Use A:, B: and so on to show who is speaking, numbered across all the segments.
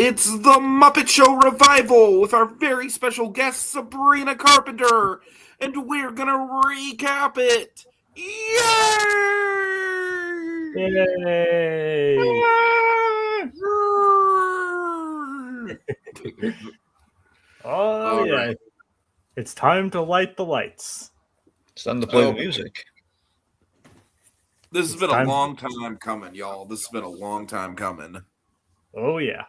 A: It's the Muppet Show revival with our very special guest, Sabrina Carpenter, and we're gonna recap it. Yay!
B: Yay! Oh, yeah. Right. It's time to light the lights.
C: It's time to play the music.
A: This has been a long time coming, y'all. This has been a long time coming.
B: Oh, yeah.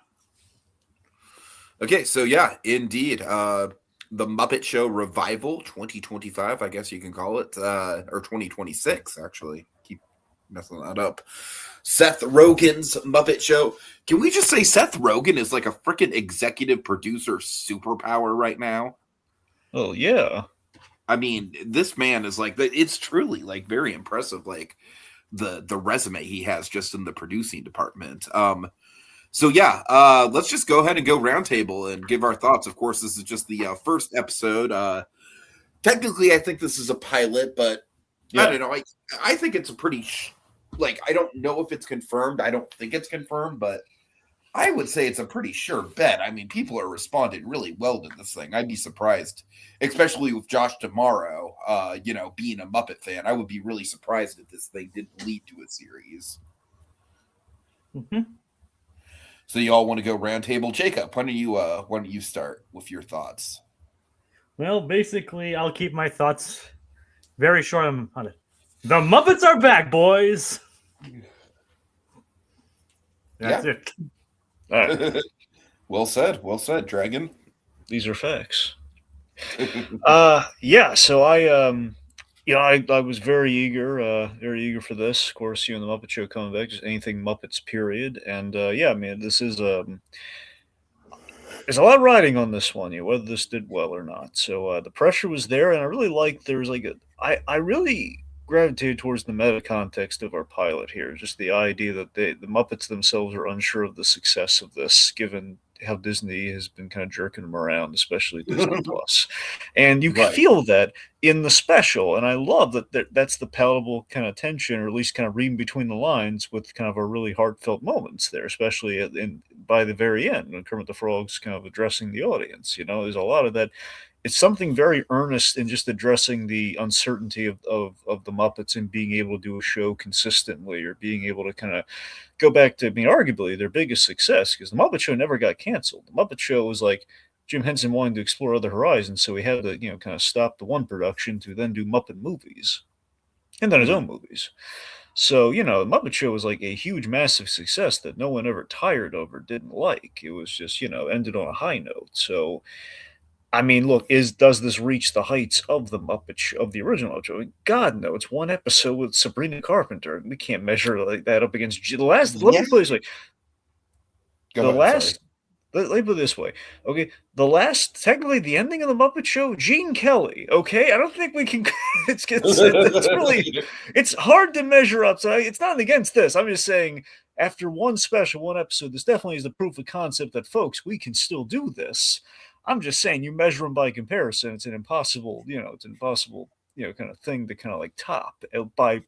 A: Okay, so yeah, indeed. The Muppet Show Revival 2025, I guess you can call it, or 2026, actually. Keep messing that up. Seth Rogen's Muppet Show. Can we just say Seth Rogen is like a freaking executive producer superpower right now?
C: Oh, yeah.
A: I mean, this man is like, it's truly like very impressive, like the resume he has just in the producing department. So yeah, let's just go ahead and go roundtable and give our thoughts. Of course, this is just the first episode. Technically, I think this is a pilot, but yeah. I don't know. I think it's a pretty, I don't know if it's confirmed. I don't think it's confirmed, but I would say it's a pretty sure bet. I mean, people are responding really well to this thing. I'd be surprised, especially with Josh tomorrow, being a Muppet fan. I would be really surprised if this thing didn't lead to a series.
B: Mm-hmm.
A: So you all want to go roundtable? Jacob, why don't you start with your thoughts?
B: Well, basically, I'll keep my thoughts very short on it. The Muppets are back, boys. That's it.
C: All right.
A: Well said, Dragon.
C: These are facts. So I was very eager for this. Of course, the Muppet Show coming back, just anything Muppets, period. And this is there's a lot riding on this one, whether this did well or not. So the pressure was there, and I really liked. There was I really gravitated towards the meta context of our pilot here. Just the idea that the Muppets themselves are unsure of the success of this, given how Disney has been kind of jerking them around, especially Disney Plus. And you can feel that in the special. And I love that that's the palatable kind of tension, or at least kind of reading between the lines with kind of a really heartfelt moments there, especially by the very end when Kermit the Frog's kind of addressing the audience. There's a lot of that. It's something very earnest in just addressing the uncertainty of the Muppets and being able to do a show consistently, or being able to kind of go back to being arguably their biggest success, because the Muppet Show never got canceled. The Muppet Show was like Jim Henson wanting to explore other horizons, so he had to kind of stop the one production to then do Muppet movies and then his own movies. So, the Muppet Show was like a huge, massive success that no one ever tired of or didn't like. It was just, ended on a high note. So, I mean, look, does this reach the heights of the Muppet Show, of the original show? God, no. It's one episode with Sabrina Carpenter. We can't measure like that up against the last. Let me put it this way. Let me put it this way. Okay, technically the ending of the Muppet Show, Gene Kelly. Okay, I don't think we can. It's really, it's hard to measure up. So it's not against this. I'm just saying, after one episode, this definitely is the proof of concept that, folks, we can still do this. I'm just saying, you measure them by comparison. It's an impossible, kind of thing to kind of like top by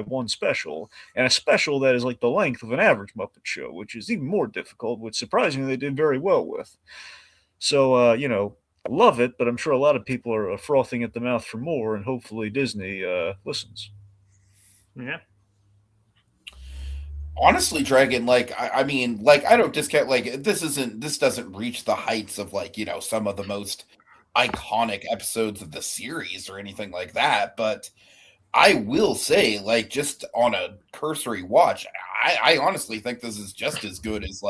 C: one special, and a special that is like the length of an average Muppet Show, which is even more difficult, which surprisingly they did very well with. So, love it, but I'm sure a lot of people are frothing at the mouth for more, and hopefully Disney listens.
B: Yeah.
A: Honestly, Dragon, I don't discount, this doesn't reach the heights of some of the most iconic episodes of the series or anything like that, but I will say, just on a cursory watch, I honestly think this is just as good as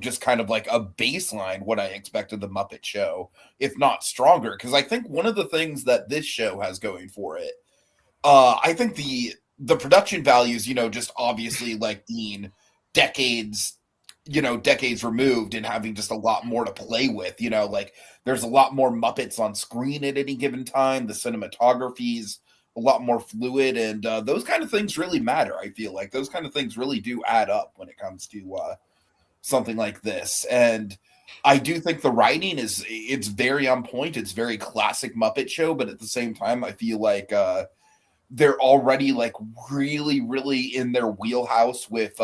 A: just kind of like a baseline what I expected the Muppet Show, if not stronger, because I think one of the things that this show has going for it, I think the production values, just obviously being decades removed and having just a lot more to play with, there's a lot more Muppets on screen at any given time. The cinematography's a lot more fluid, and those kind of things really matter. I feel like those kind of things really do add up when it comes to something like this. And I do think the writing it's very on point. It's very classic Muppet Show, but at the same time, I feel like they're already like really, really in their wheelhouse with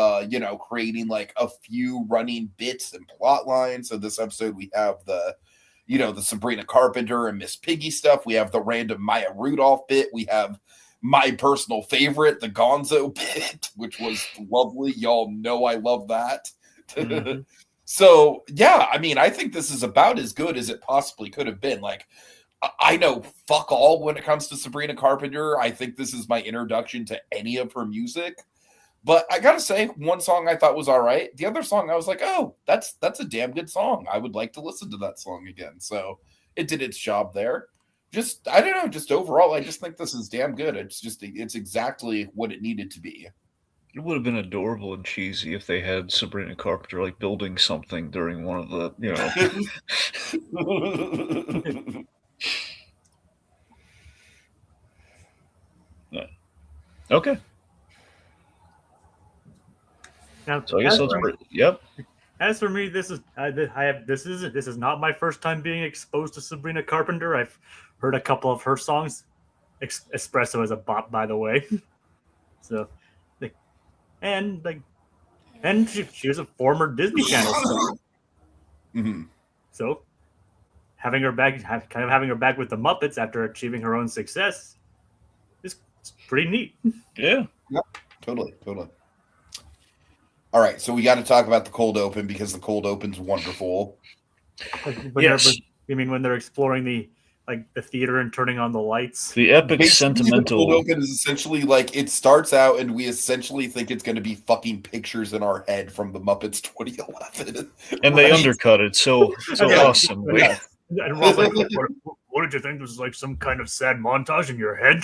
A: creating like a few running bits and plot lines. So this episode we have the Sabrina Carpenter and Miss Piggy stuff. We have the random Maya Rudolph bit. We have my personal favorite, the Gonzo bit, which was lovely. Y'all know I love that. Mm-hmm. So yeah, I mean, I think this is about as good as it possibly could have been. Like, I know fuck all when it comes to Sabrina Carpenter. I think this is my introduction to any of her music. But I gotta say, one song I thought was all right. The other song I was like, oh, that's a damn good song. I would like to listen to that song again. So it did its job there. Just, I don't know, just overall, I just think this is damn good. It's exactly what it needed to be.
C: It would have been adorable and cheesy if they had Sabrina Carpenter like building something during one of the, Yeah. Okay.
B: Now,
C: so I guess that's yep.
B: As for me, this is not my first time being exposed to Sabrina Carpenter. I've heard a couple of her songs. Espresso is a bop, by the way. So, and she was a former Disney Channel star.
A: Mm-hmm.
B: So, having her back with the Muppets after achieving her own success is pretty neat.
C: Yeah.
A: Yep. Totally. All right, so we got to talk about the cold open because the cold open's wonderful.
B: Yes. You mean when they're exploring the theater and turning on the lights?
C: The epic basically, sentimental.
A: The cold open is essentially like it starts out and we essentially think it's going to be fucking pictures in our head from the Muppets 2011.
C: And they undercut it so awesome.
B: Yeah. And Rob's like, what did you think? This was like some kind of sad montage in your head?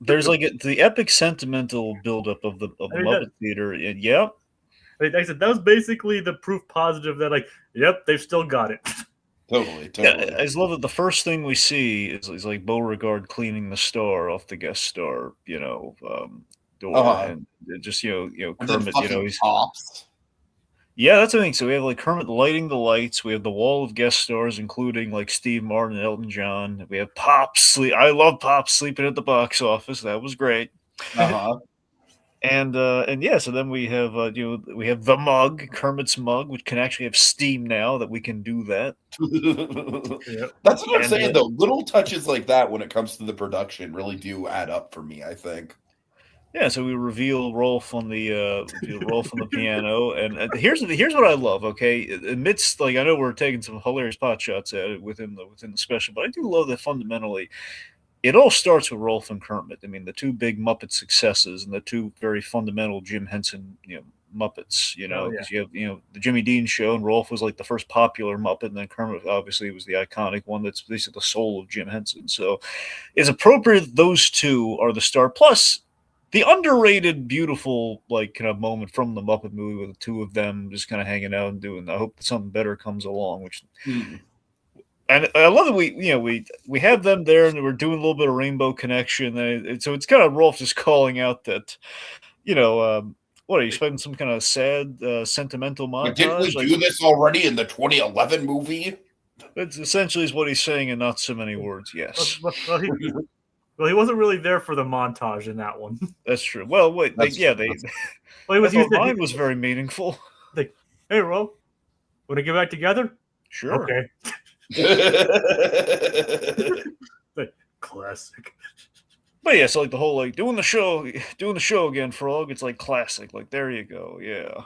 C: There's like the epic sentimental buildup of the Muppet Theater. And, yep.
B: I said that was basically the proof positive that yep, they've still got it.
A: Totally.
C: Yeah, I just love that the first thing we see is like Beauregard cleaning the star off the guest star, door, and just Kermit, he's
A: pops.
C: Yeah, that's the thing. So we have like Kermit lighting the lights. We have the wall of guest stars, including like Steve Martin and Elton John. We have Pop sleep. I love Pop sleeping at the box office. That was great. And yeah, so then we have we have the mug, Kermit's mug, which can actually have steam now that we can do that.
A: Yep. That's what I'm saying though. Little touches like that when it comes to the production really do add up for me, I think.
C: Yeah, so we reveal Rolf on the piano, and here's what I love. Okay, amidst I know we're taking some hilarious pot shots at it within the special, but I do love that fundamentally, it all starts with Rolf and Kermit. I mean, the two big Muppet successes and the two very fundamental Jim Henson Muppets. Because you have the Jimmy Dean show, and Rolf was like the first popular Muppet, and then Kermit obviously was the iconic one that's basically the soul of Jim Henson. So it's appropriate that those two are the star. Plus, the underrated, beautiful, kind of moment from the Muppet movie with the two of them just kind of hanging out and doing. I hope that something better comes along. And I love that we have them there and we're doing a little bit of Rainbow Connection. And so it's kind of Rolf just calling out that, what are you expecting some kind of sad, sentimental montage?
A: Didn't we do this already in the 2011 movie?
C: It's essentially is what he's saying in not so many words. Yes.
B: Well, he wasn't really there for the montage in that one.
C: That's true. Well, wait, mine was very meaningful.
B: Like, hey, Ro, want to get back together?
C: Sure.
B: Okay. Classic.
C: But yeah, so the whole doing the show again, Frog. It's classic. There you go. Yeah.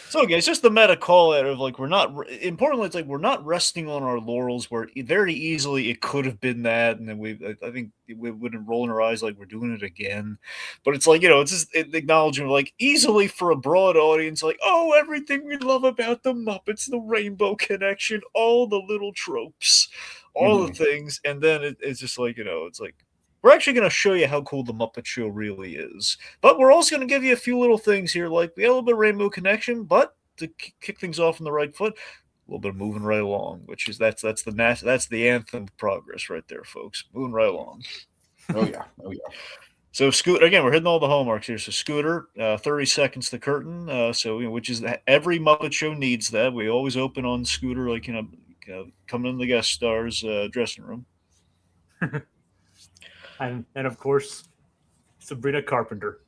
C: So again, it's just the meta call out of we're not importantly it's we're not resting on our laurels where very easily it could have been that, and then I think we wouldn't roll in our eyes we're doing it again, but it's it's just acknowledging easily for a broad audience oh, everything we love about the Muppets, the Rainbow Connection, all the little tropes, all the things, and then it's just it's we're actually going to show you how cool the Muppet Show really is. But we're also going to give you a few little things here, we got a little bit of Rainbow Connection, but to kick things off on the right foot, a little bit of moving right along, which is that's the anthem of progress right there, folks. Moving right along.
A: Oh yeah.
C: So Scooter, again, we're hitting all the hallmarks here. So Scooter, 30 seconds to curtain. Which is every Muppet Show needs that. We always open on Scooter, coming in the guest stars dressing room.
B: And of course, Sabrina Carpenter.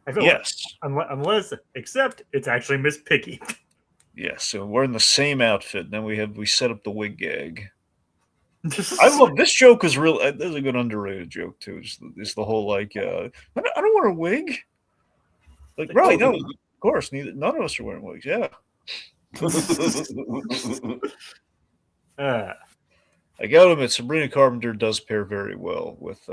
B: I feel
C: Yes.
B: unless except it's actually Miss Piggy.
C: Yes, so we're in the same outfit. Then we set up the wig gag. I love this joke. Is real. There's a good underrated joke too. Just the whole like, I don't want a wig. Like, right? No, of course. None of us are wearing wigs. Yeah. I gotta admit, Sabrina Carpenter does pair very well with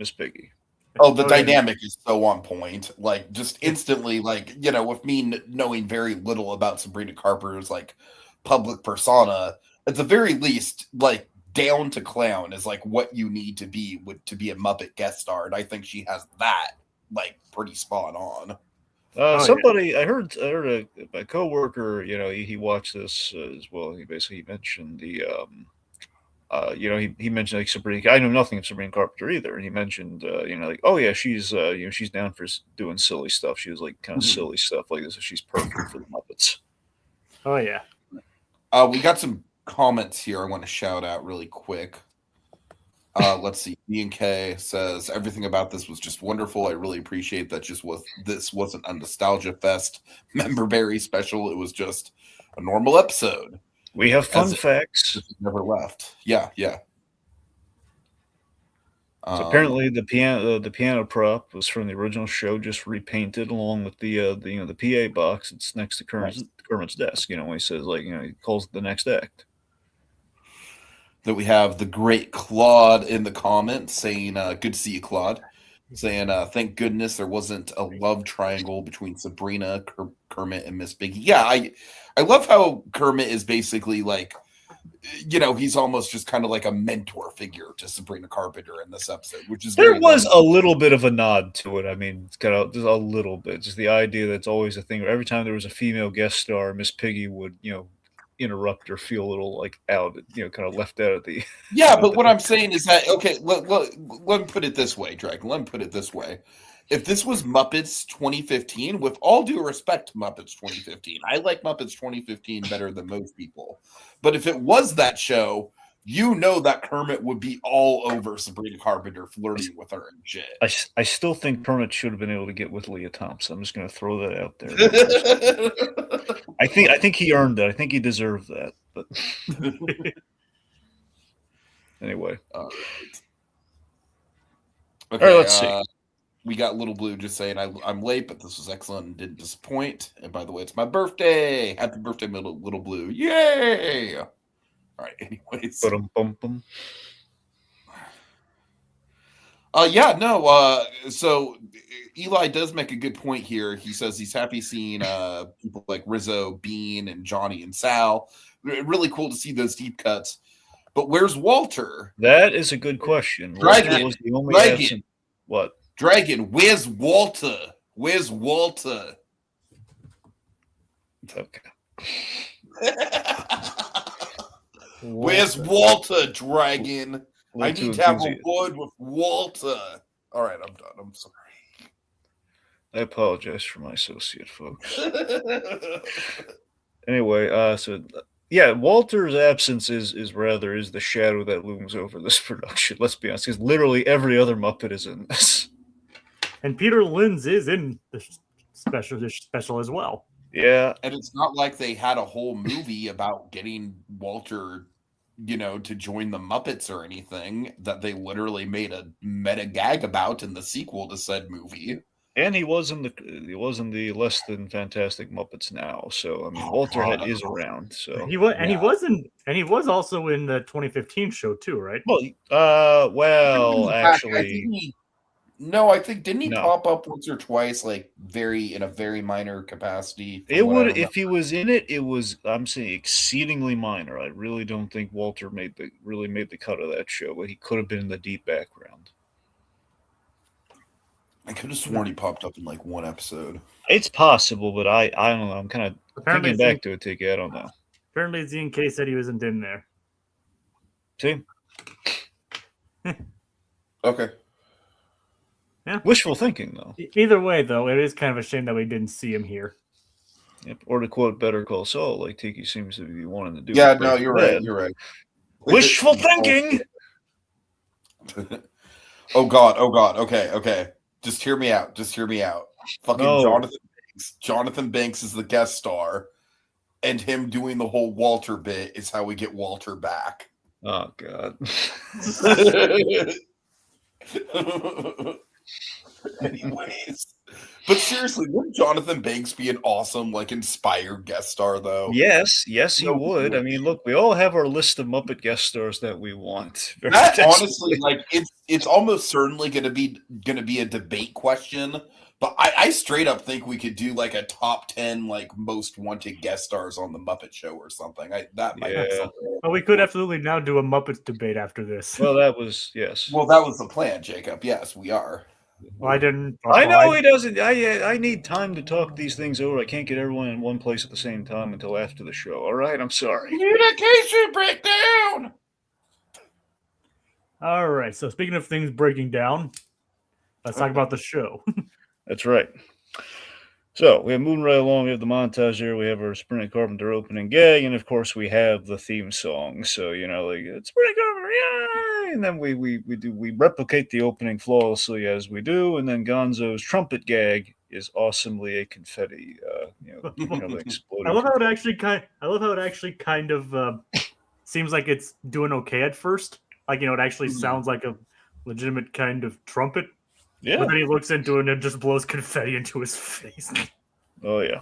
C: Miss Piggy.
A: Oh, the dynamic is so on point. Like, just instantly, like, with me knowing very little about Sabrina Carpenter's, like, public persona, at the very least, like, down to clown is, like, what you need to be a Muppet guest star. And I think she has that, like, pretty spot on.
C: I heard a coworker, he watched this as well. He basically mentioned the, he mentioned like Sabrina. I know nothing of Sabrina Carpenter either, and he mentioned, like, oh yeah, she's, she's down for doing silly stuff. She was like kind of silly stuff like this. So she's perfect for the Muppets.
B: Oh yeah.
A: We got some comments here I want to shout out really quick. Let's see. B&K says everything about this was just wonderful. I really appreciate that. This wasn't a nostalgia fest memberberry special. It was just a normal episode.
C: We have fun facts.
A: Never left. Yeah.
C: So apparently the piano prop was from the original show, just repainted along with the PA box. It's next to Kermit's desk. When he says he calls it the next act.
A: That we have the great Claude in the comments saying, good to see you, Claude. Saying, thank goodness there wasn't a love triangle between Sabrina, Kermit, and Miss Piggy. Yeah, I love how Kermit is basically like, he's almost just kind of like a mentor figure to Sabrina Carpenter in this episode, which is
C: there was a little bit of a nod to it. I mean, it's got just a little bit. Just the idea that it's always a thing where every time there was a female guest star, Miss Piggy would, interrupt or feel a little like out, kind of left out at the.
A: Yeah, but what I'm saying is that, okay, let me put it this way, Dragon. Let me put it this way. If this was Muppets 2015, with all due respect to Muppets 2015, I like Muppets 2015 better than most people. But if it was that show, that Kermit would be all over Sabrina Carpenter flirting with her and shit.
C: I still think Kermit should have been able to get with Leah Thompson. I'm just going to throw that out there. I think he earned that. I think he deserved that. But anyway,
A: all right.
C: Okay, all right, let's see.
A: We got Little Blue just saying, I'm late, but this was excellent and didn't disappoint. And by the way, it's my birthday. Happy birthday, Little Blue. Yay! All right, anyways. So Eli does make a good point here. He says he's happy seeing people like Rizzo, Bean, and Johnny and Sal. Really cool to see those deep cuts. But where's Walter?
C: That is a good question.
A: Dragon
C: was the only
A: Dragon.
C: What?
A: Dragon, where's Walter? Where's Walter?
C: Okay.
A: Where's Walter, Dragon? I need to have a word with Walter. All right, I'm done. I'm sorry.
C: I apologize for my associate, folks. Anyway, so yeah, Walter's absence is the shadow that looms over this production. Let's be honest, because literally every other Muppet is in this.
B: And Peter Linz is in the special as well.
C: Yeah.
A: And it's not like they had a whole movie about getting Walter, to join the Muppets or anything that they literally made a meta gag about in the sequel to said movie.
C: And he was in the Less Than Fantastic Muppets Now. So I mean, Walter is around. So
B: he was, and he was also in the 2015 show too, right?
C: Well, actually.
A: I think didn't he pop up once or twice, like in a very minor capacity?
C: It would if he was in it. It was I'm saying exceedingly minor. I really don't think Walter made the cut of that show, but he could have been in the deep background.
A: I could have sworn he popped up in like one episode.
C: It's possible, but I don't know. I'm kind of thinking back to it, Tiki. I don't know.
B: Apparently, Z&K said he wasn't in there.
C: See?
A: Okay.
B: Yeah.
C: Wishful thinking, though.
B: Either way, though, it is kind of a shame that we didn't see him here.
C: Yep. Or to quote Better Call Saul, like Tiki seems to be wanting to do.
A: Yeah, no, you're right. You're right.
C: Wishful thinking.
A: Oh God. Okay. Just hear me out. Fucking
C: No.
A: Jonathan Banks is the guest star, and him doing the whole Walter bit is how we get Walter back.
C: Oh God.
A: Anyways, but seriously, wouldn't Jonathan Banks be an awesome, like, inspired guest star, though?
C: Yes, he
A: No,
C: would. I mean, look, we all have our list of Muppet guest stars that we want.
A: that honestly, like, it's almost certainly gonna be a debate question. But I straight up think we could do like a top 10 like most wanted guest stars on the Muppet Show or something. That might be something.
B: Well, we could absolutely now do a Muppets debate after this.
C: Well, that was yes.
A: Well, that was the plan, Jacob. Yes, we are.
B: Well, I didn't.
C: I know he doesn't. I need time to talk these things over. I can't get everyone in one place at the same time until after the show. All right, I'm sorry.
A: Communication breakdown.
B: All right. So speaking of things breaking down, let's talk about the show.
C: That's right. So we have moving right along. We have the montage here. We have our Sabrina Carpenter opening gag, and of course we have the theme song. So like it's Sabrina Carpenter, yay! And then we replicate the opening flawlessly as we do, and then Gonzo's trumpet gag is awesomely a confetti, exploding.
B: I love how it actually kind of seems like it's doing okay at first. Like it actually sounds like a legitimate kind of trumpet.
C: Yeah.
B: But then he looks into it and it just blows confetti into his face.
C: Oh, yeah.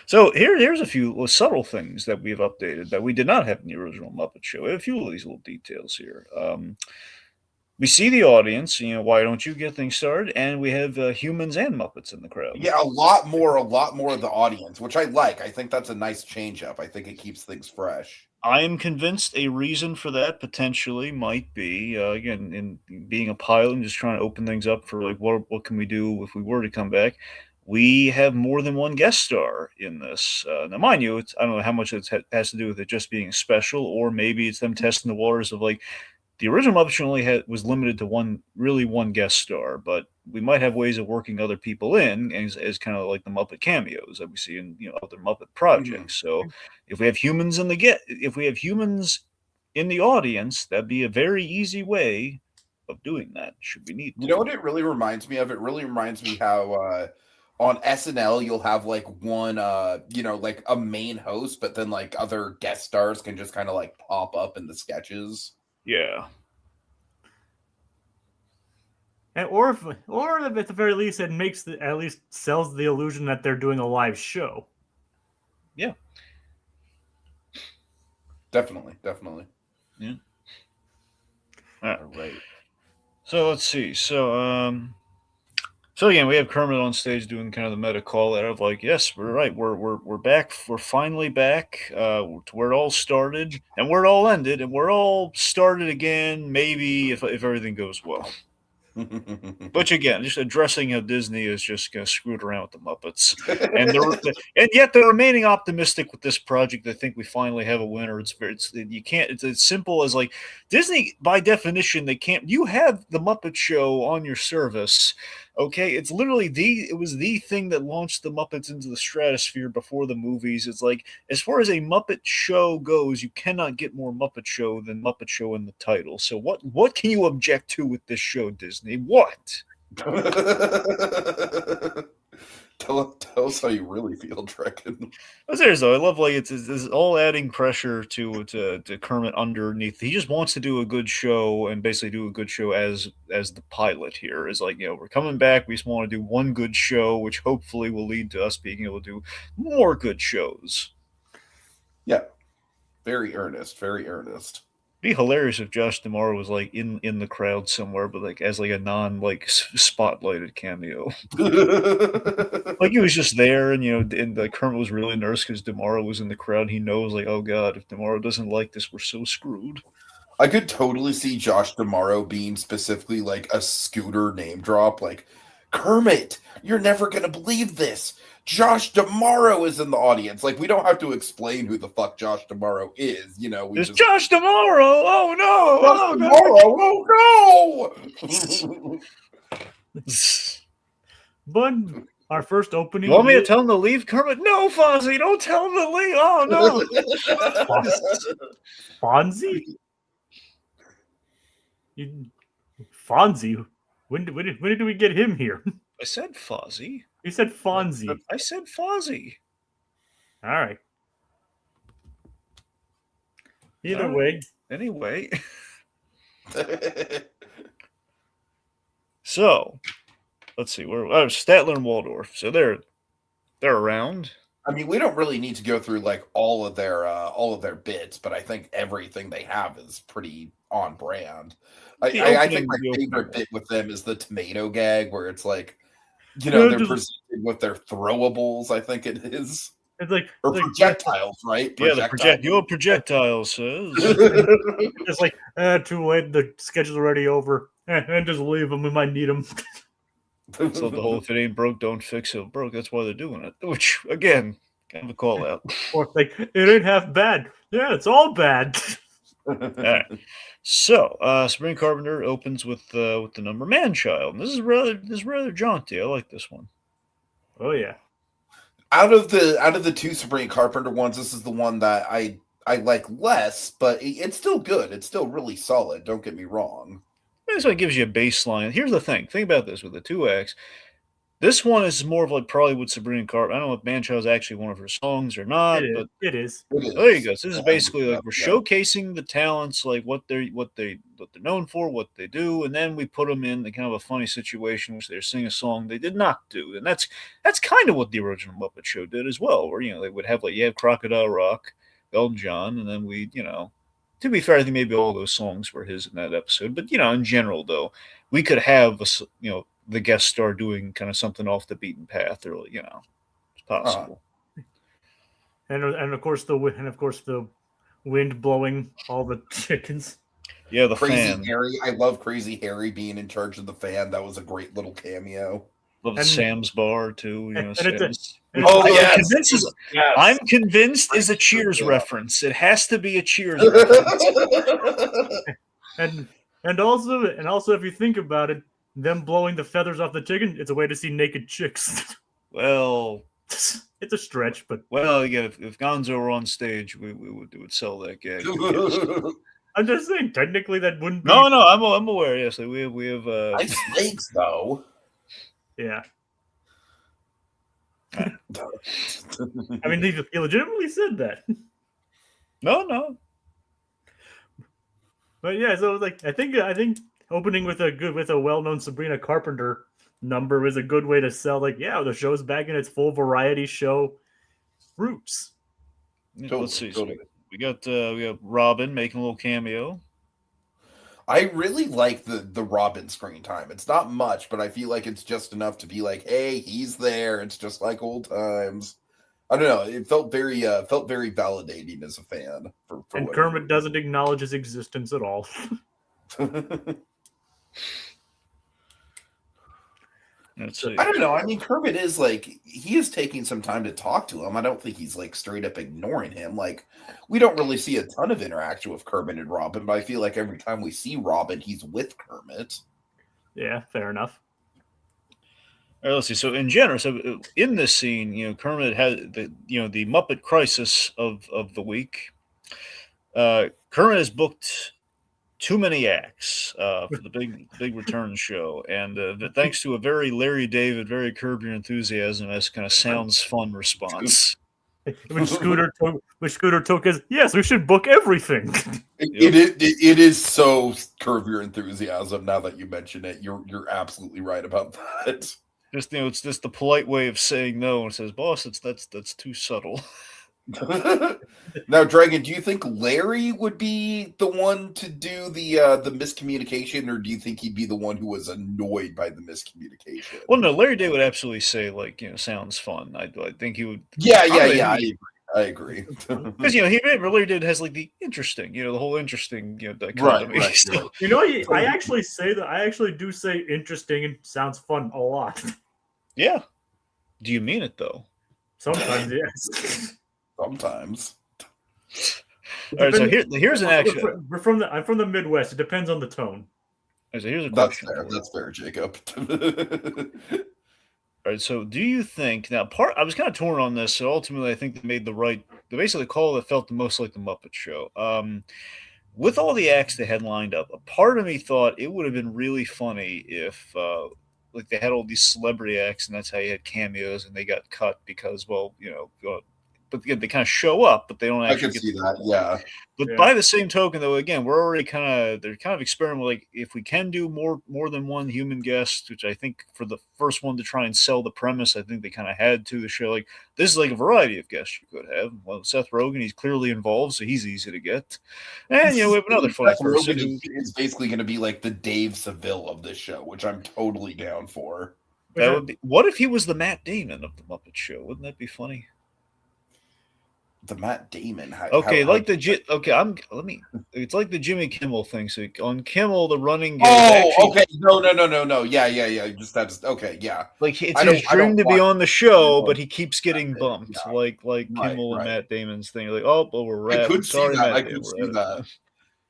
C: So here's a few subtle things that we've updated that we did not have in the original Muppet Show. We have a few of these little details here. We see the audience, why don't you get things started? And we have humans and Muppets in the crowd.
A: Yeah, a lot more of the audience, which I like. I think that's a nice change up. I think it keeps things fresh.
C: I am convinced a reason for that potentially might be, again, in being a pilot and just trying to open things up for like what can we do if we were to come back. We have more than one guest star in this. Now, mind you, I don't know how much it has to do with it just being special, or maybe it's them testing the waters of like the original Muppet Show was limited to one guest star, but we might have ways of working other people in as kind of like the Muppet cameos that we see in other Muppet projects. So if we have humans in the audience, that'd be a very easy way of doing that. Should we need?
A: You know what it really reminds me of? It really reminds me how on SNL you'll have like one like a main host, but then like other guest stars can just kind of like pop up in the sketches.
C: Yeah.
B: Or at the very least, it at least sells the illusion that they're doing a live show.
C: Yeah.
A: Definitely.
C: Yeah. All right. So let's see. So again, we have Kermit on stage doing kind of the meta call out of like, yes, we're right. We're back. We're finally back to where it all started and where it all ended, and we're all started again. Maybe if everything goes well. Which again, just addressing how Disney is just going to screw around with the Muppets, and yet they're remaining optimistic with this project. They think we finally have a winner. It's as simple as like Disney, by definition, they can't. You have the Muppet Show on your service, okay? It's literally it was the thing that launched the Muppets into the stratosphere before the movies. It's like as far as a Muppet Show goes, you cannot get more Muppet Show than Muppet Show in the title. So what can you object to with this show, Disney? What?
A: Tell us how you really feel, Dragon.
C: Seriously, though, I love like it's all adding pressure to Kermit underneath. He just wants to do a good show and basically do a good show as the pilot here is like, we're coming back. We just want to do one good show, which hopefully will lead to us being able to do more good shows.
A: Yeah, very earnest.
C: It'd be hilarious if Josh D'Amaro was like in the crowd somewhere, but like as like a non spotlighted cameo. Like he was just there, and and the Kermit was really nervous because D'Amaro was in the crowd. He knows like, oh god, if D'Amaro doesn't like this, we're so screwed.
A: I could totally see Josh D'Amaro being specifically like a Scooter name drop, like Kermit, you're never gonna believe this. Josh D'Amaro is in the audience. Like, we don't have to explain who the fuck Josh D'Amaro is.
C: It's Josh D'Amaro. Oh no!
A: Josh D'Amaro! Oh no!
B: But our first opening.
C: You want me to tell him to leave, Kermit? No, Fozzie, don't tell him to leave. Oh no,
B: Fonzie? Fonzie? When did we get him here?
C: I said Fozzie.
B: You said Fonzie.
C: I said Fozzie.
B: All right. Either way.
C: Anyway. So, let's see. Where Statler and Waldorf. So they're around.
A: I mean, we don't really need to go through like all of their bits, but I think everything they have is pretty on brand. I think my favorite bit with them is the tomato gag, where it's like, they're presented with their throwables. I think it is.
B: It's like
A: projectiles, right?
C: Your projectiles says.
B: It's like too late. The schedule's already over. And just leave them. We might need them.
C: So the whole if it ain't broke, don't fix it. Broke. That's why they're doing it. Which again, kind of a call out.
B: Or like it ain't half bad. Yeah, it's all bad.
C: All right. So Sabrina Carpenter opens with the number Man-Child. And this is rather jaunty. I like this one.
B: Oh yeah.
A: Out of the two Sabrina Carpenter ones, this is the one that I like less, but it's still good. It's still really solid. Don't get me wrong.
C: This one gives you a baseline. Here's the thing. Think about this with the 2X. This one is more of like probably what Sabrina Carpenter. I don't know if Man-Child is actually one of her songs or not, but
B: it is.
C: There you go. So this is basically like we're showcasing the talents, like what they're known for, what they do, and then we put them in the kind of a funny situation which they're singing a song they did not do, and that's kind of what the original Muppet Show did as well, where they would have you have Crocodile Rock, Elton John, and then we to be fair, I think maybe all those songs were his in that episode. But, in general, though, we could have, the guest star doing kind of something off the beaten path, or, it's possible.
B: And of course the wind blowing all the chickens.
C: Yeah, the
A: Crazy
C: fan.
A: Harry. I love Crazy Harry being in charge of the fan. That was a great little cameo.
C: Love the Sam's bar, too. I'm convinced is a Cheers reference. It has to be a Cheers reference.
B: and also if you think about it, them blowing the feathers off the chicken, it's a way to see naked chicks.
C: Well,
B: it's a stretch, but
C: again, if Gonzo were on stage, we would sell that gag.
B: I'm just saying, technically that wouldn't be.
C: No, I'm aware. Yes, we have
A: nice legs though.
B: Yeah. I mean, he legitimately said that.
C: No.
B: But yeah, so like I think opening with a well-known Sabrina Carpenter number is a good way to sell. Like, yeah, the show's back in its full variety show roots.
C: Let's see. So we got Robin making a little cameo.
A: I really like the Robin screen time. It's not much, but I feel like it's just enough to be like, hey, he's there. It's just like old times. I don't know. It felt very validating as a fan.
B: And Kermit doesn't acknowledge his existence at all.
A: I don't know. I mean, Kermit is like, he is taking some time to talk to him. I don't think he's like straight up ignoring him. Like, we don't really see a ton of interaction with Kermit and Robin, but I feel like every time we see Robin, he's with Kermit.
B: Yeah, fair enough.
C: All right, let's see. So in general, in this scene, Kermit has the Muppet crisis of the week. Kermit has booked too many acts for the big return show, and thanks to a very Larry David, very Curb Your Enthusiasm, as kind of sounds fun response.
B: Which Scooter took as, yes, we should book everything.
A: It is so Curb Your Enthusiasm. Now that you mention it, you're absolutely right about that.
C: Just it's just the polite way of saying no, and says, "Boss, that's too subtle."
A: Now, Dragon, do you think Larry would be the one to do the miscommunication, or do you think he'd be the one who was annoyed by the miscommunication?
C: Well, no, Larry Day would absolutely say, like, sounds fun. I think he would.
A: Yeah. I agree.
C: Because Larry Day has like the interesting, the whole interesting, dichotomy.
A: Right.
B: I actually do say interesting and sounds fun a lot.
C: Yeah. Do you mean it though?
B: Sometimes, yes.
A: Sometimes.
C: All right, so here's an action.
B: I'm from the Midwest. It depends on the tone.
C: So here's a question.
A: That's fair, Jacob.
C: All right, so do you think now? I was kind of torn on this. So ultimately, I think they made the right, they basically call that felt the most like the Muppet Show. With all the acts they had lined up, a part of me thought it would have been really funny if, like, they had all these celebrity acts, and that's how you had cameos, and they got cut because, well, but again, they kind of show up, but they don't
A: I
C: actually
A: could
C: get
A: see
C: to.
A: that. Yeah.
C: But
B: Yeah.
C: by the same token, though, again, they're kind of experimenting. Like, if we can do more than one human guest, which I think for the first one to try and sell the premise, I think they kind of had to the show. Like, this is like a variety of guests you could have. Well, Seth Rogen, he's clearly involved, so he's easy to get. And we have another funny
A: Seth
C: person
A: Rogen
C: who
A: is basically going to be like the Dave Seville of this show, which I'm totally down for.
C: that would be. What if he was the Matt Damon of the Muppet Show? Wouldn't that be funny?
A: The Matt Damon.
C: Okay, It's like the Jimmy Kimmel thing. So on Kimmel, the running gag.
A: Oh,
C: actually,
A: okay. No. Yeah. Just that's okay. Yeah.
C: like it's
A: I
C: his
A: don't
C: dream to be
A: watch
C: on the show,
A: Kimmel.
C: but he keeps getting
A: That's it.
C: bumped.
A: Yeah.
C: Like
A: Right.
C: Kimmel and Matt Damon's thing. Like, oh, well, we're
A: I
C: wrapped.
A: could see
C: Sorry,
A: that. I
C: Matt Damon.
A: could
C: We're
A: see
C: out of
A: that.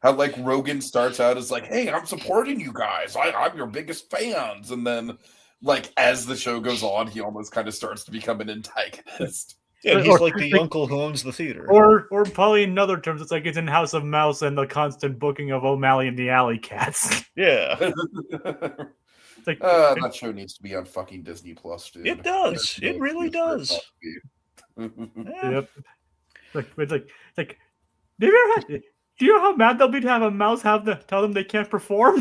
A: How like Rogan starts out as like, "Hey, I'm supporting you guys. I'm your biggest fans," and then like as the show goes on, he almost kind of starts to become an antagonist.
C: Yeah, he's
B: Or-
C: like the uncle who owns the theater.
B: Or probably in other terms, it's like it's in House of Mouse and the constant booking of O'Malley and the Alley Cats.
C: Yeah,
B: It's like
A: That show needs to be on fucking Disney Plus, dude.
C: it does. It really does.
A: Yeah.
C: Yeah.
B: yep. It's like do you know how mad they'll be to have a mouse tell them they can't perform?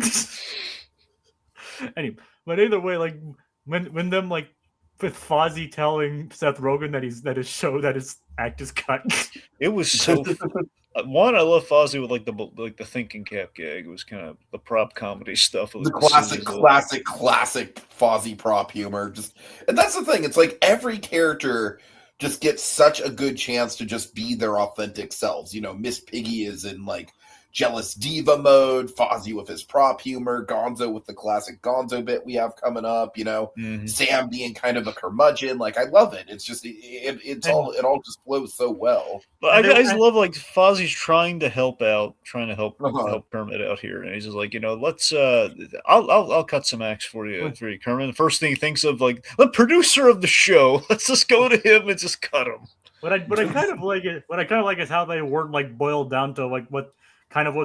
B: Anyway, but either way, like when them like with Fozzie telling Seth Rogen that his act is cut.
C: It was so. One, I love Fozzie with like the thinking cap gag. It was kind of the prop comedy stuff.
A: The classic Fozzie prop humor. And that's the thing. It's like every character just gets such a good chance to just be their authentic selves. Miss Piggy is in like jealous diva mode, Fozzie with his prop humor, Gonzo with the classic Gonzo bit we have coming up, Sam being kind of a curmudgeon. Like, I love it. It's just it all just flows so well.
C: But I just love like Fozzie's trying to help help Kermit out here, and he's just like, let's I'll cut some acts for you, Kermit. The first thing he thinks of, like, the producer of the show, let's just go to him and just cut him.
B: What I kind of like is how they weren't like boiled down to like what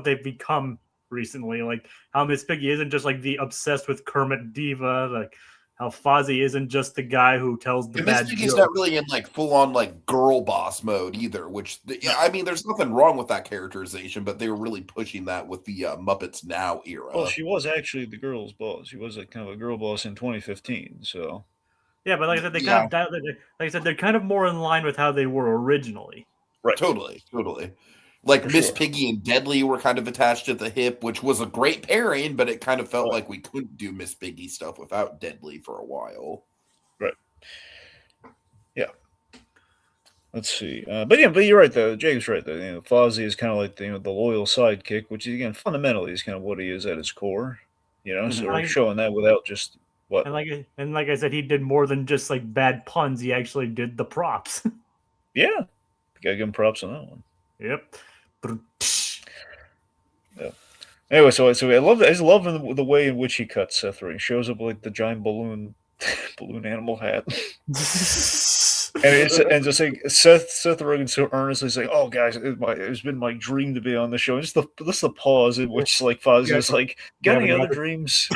B: they've become recently, like how Miss Piggy isn't just like the obsessed with Kermit diva, like how Fozzie isn't just the guy who tells the bad
A: Miss Piggy's
B: jokes.
A: not really in like full on like girl boss mode either, which I mean, there's nothing wrong with that characterization, but they were really pushing that with the Muppets Now era.
C: Well, she was actually the girl's boss. She was a kind of a girl boss in 2015. So
B: yeah, but like I said, they're kind of more in line with how they were originally.
C: Right.
A: Totally. Like Miss Piggy and Deadly were kind of attached at the hip, which was a great pairing, but it kind of felt like we couldn't do Miss Piggy stuff without Deadly for a while.
C: Right. Yeah. Let's see. But you're right though. Jacob's right though. Fozzie is kind of like the loyal sidekick, which again fundamentally is kind of what he is at his core. So we're showing that without just what.
B: And like I said, he did more than just like bad puns. He actually did the props.
C: Yeah, gotta give him props on that one.
B: Yep.
C: Yeah. Anyway, so I love that. I just love the way in which he cuts Seth Rogen. He shows up with like the giant balloon animal hat, and just like Seth Rogen so earnestly saying, "Oh, guys, it's been my dream to be on the show." And just the pause in which like Fozzie is like, "Got any other dreams?"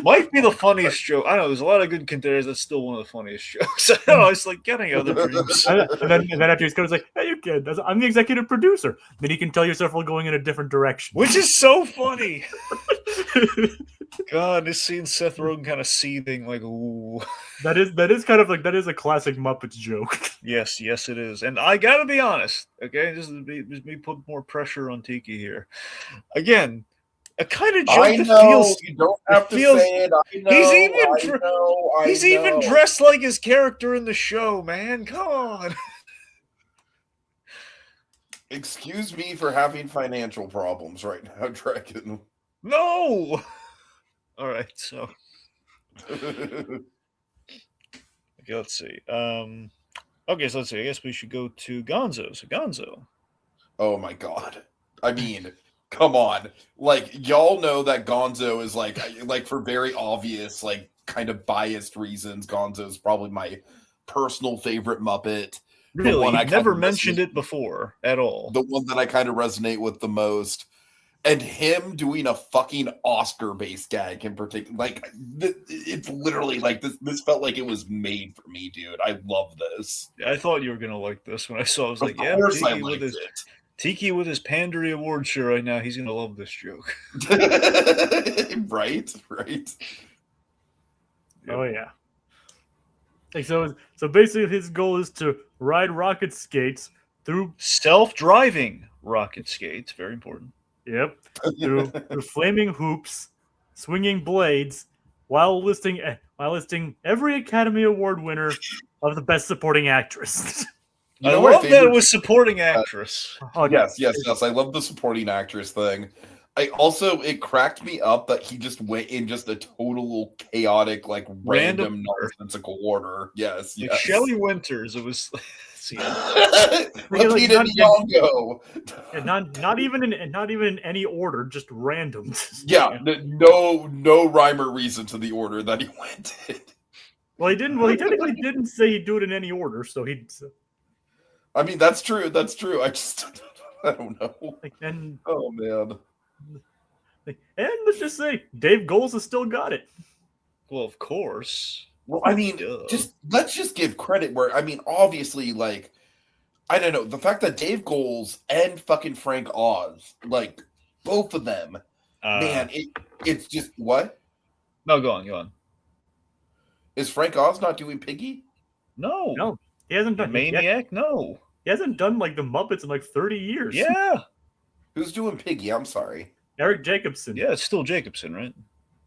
C: Might be the funniest joke. I know there's a lot of good contenders. That's still one of the funniest jokes. I know, it's like, getting other dreams.
B: and then after he's like, "Hey, you kid, I'm the executive producer." Then you can tell yourself we're going in a different direction,
C: which is so funny. God, this scene, Seth Rogen kind of seething, like, ooh.
B: That is kind of like that is a classic Muppets joke.
C: Yes, it is, and I gotta be honest. Okay, just me put more pressure on Tiki here. Again. A kind of joke
A: that feels. You don't have to say it. I know.
C: He's even dressed like his character in the show, man. Come on.
A: Excuse me for having financial problems right now, Dragon.
C: No. All right, so. Okay, let's see. Okay, so let's see. I guess we should go to Gonzo. So Gonzo.
A: Oh my God! I mean, Come on. Like, y'all know that Gonzo is like for very obvious, like kind of biased reasons, Gonzo is probably my personal favorite Muppet.
C: Really, you've never mentioned it before at all.
A: The one that I kind of resonate with the most. And him doing a fucking Oscar-based gag in particular, like it's literally like this felt like it was made for me, dude. I love this.
C: I thought you were gonna like this when I saw. I was like, yeah, Tiki with his Pandery Award show right now. He's gonna love this joke.
A: Right.
B: Oh yeah. Like, so basically, his goal is to ride rocket skates through
C: self-driving rocket skates. Very important.
B: Yep, through flaming hoops, swinging blades, while listing every Academy Award winner of the Best Supporting Actress.
C: I love that it was supporting actress.
A: Yes. I love the supporting actress thing. It cracked me up that he just went in just a total chaotic, like random nonsensical order. Yes.
C: Shelley Winters. It was.
B: Not even in any order, just random.
A: Yeah, no rhyme or reason to the order that he went in.
B: Well, he didn't. Well, he technically didn't say he'd do it in any order, so he.
A: I mean, that's true. I don't know. Oh man.
B: And let's just say Dave Goelz has still got it.
C: Well, of course.
A: Well, I mean, let's just give credit where, I mean, obviously, like, I don't know, the fact that Dave Goelz and fucking Frank Oz, like, both of them, man, it's just, what?
C: No, go on.
A: Is Frank Oz not doing Piggy?
B: No, he hasn't done
C: Maniac. No,
B: he hasn't done like the Muppets in like 30 years.
C: Yeah,
A: who's doing Piggy? I'm sorry,
B: Eric Jacobson.
C: Yeah, it's still Jacobson, right?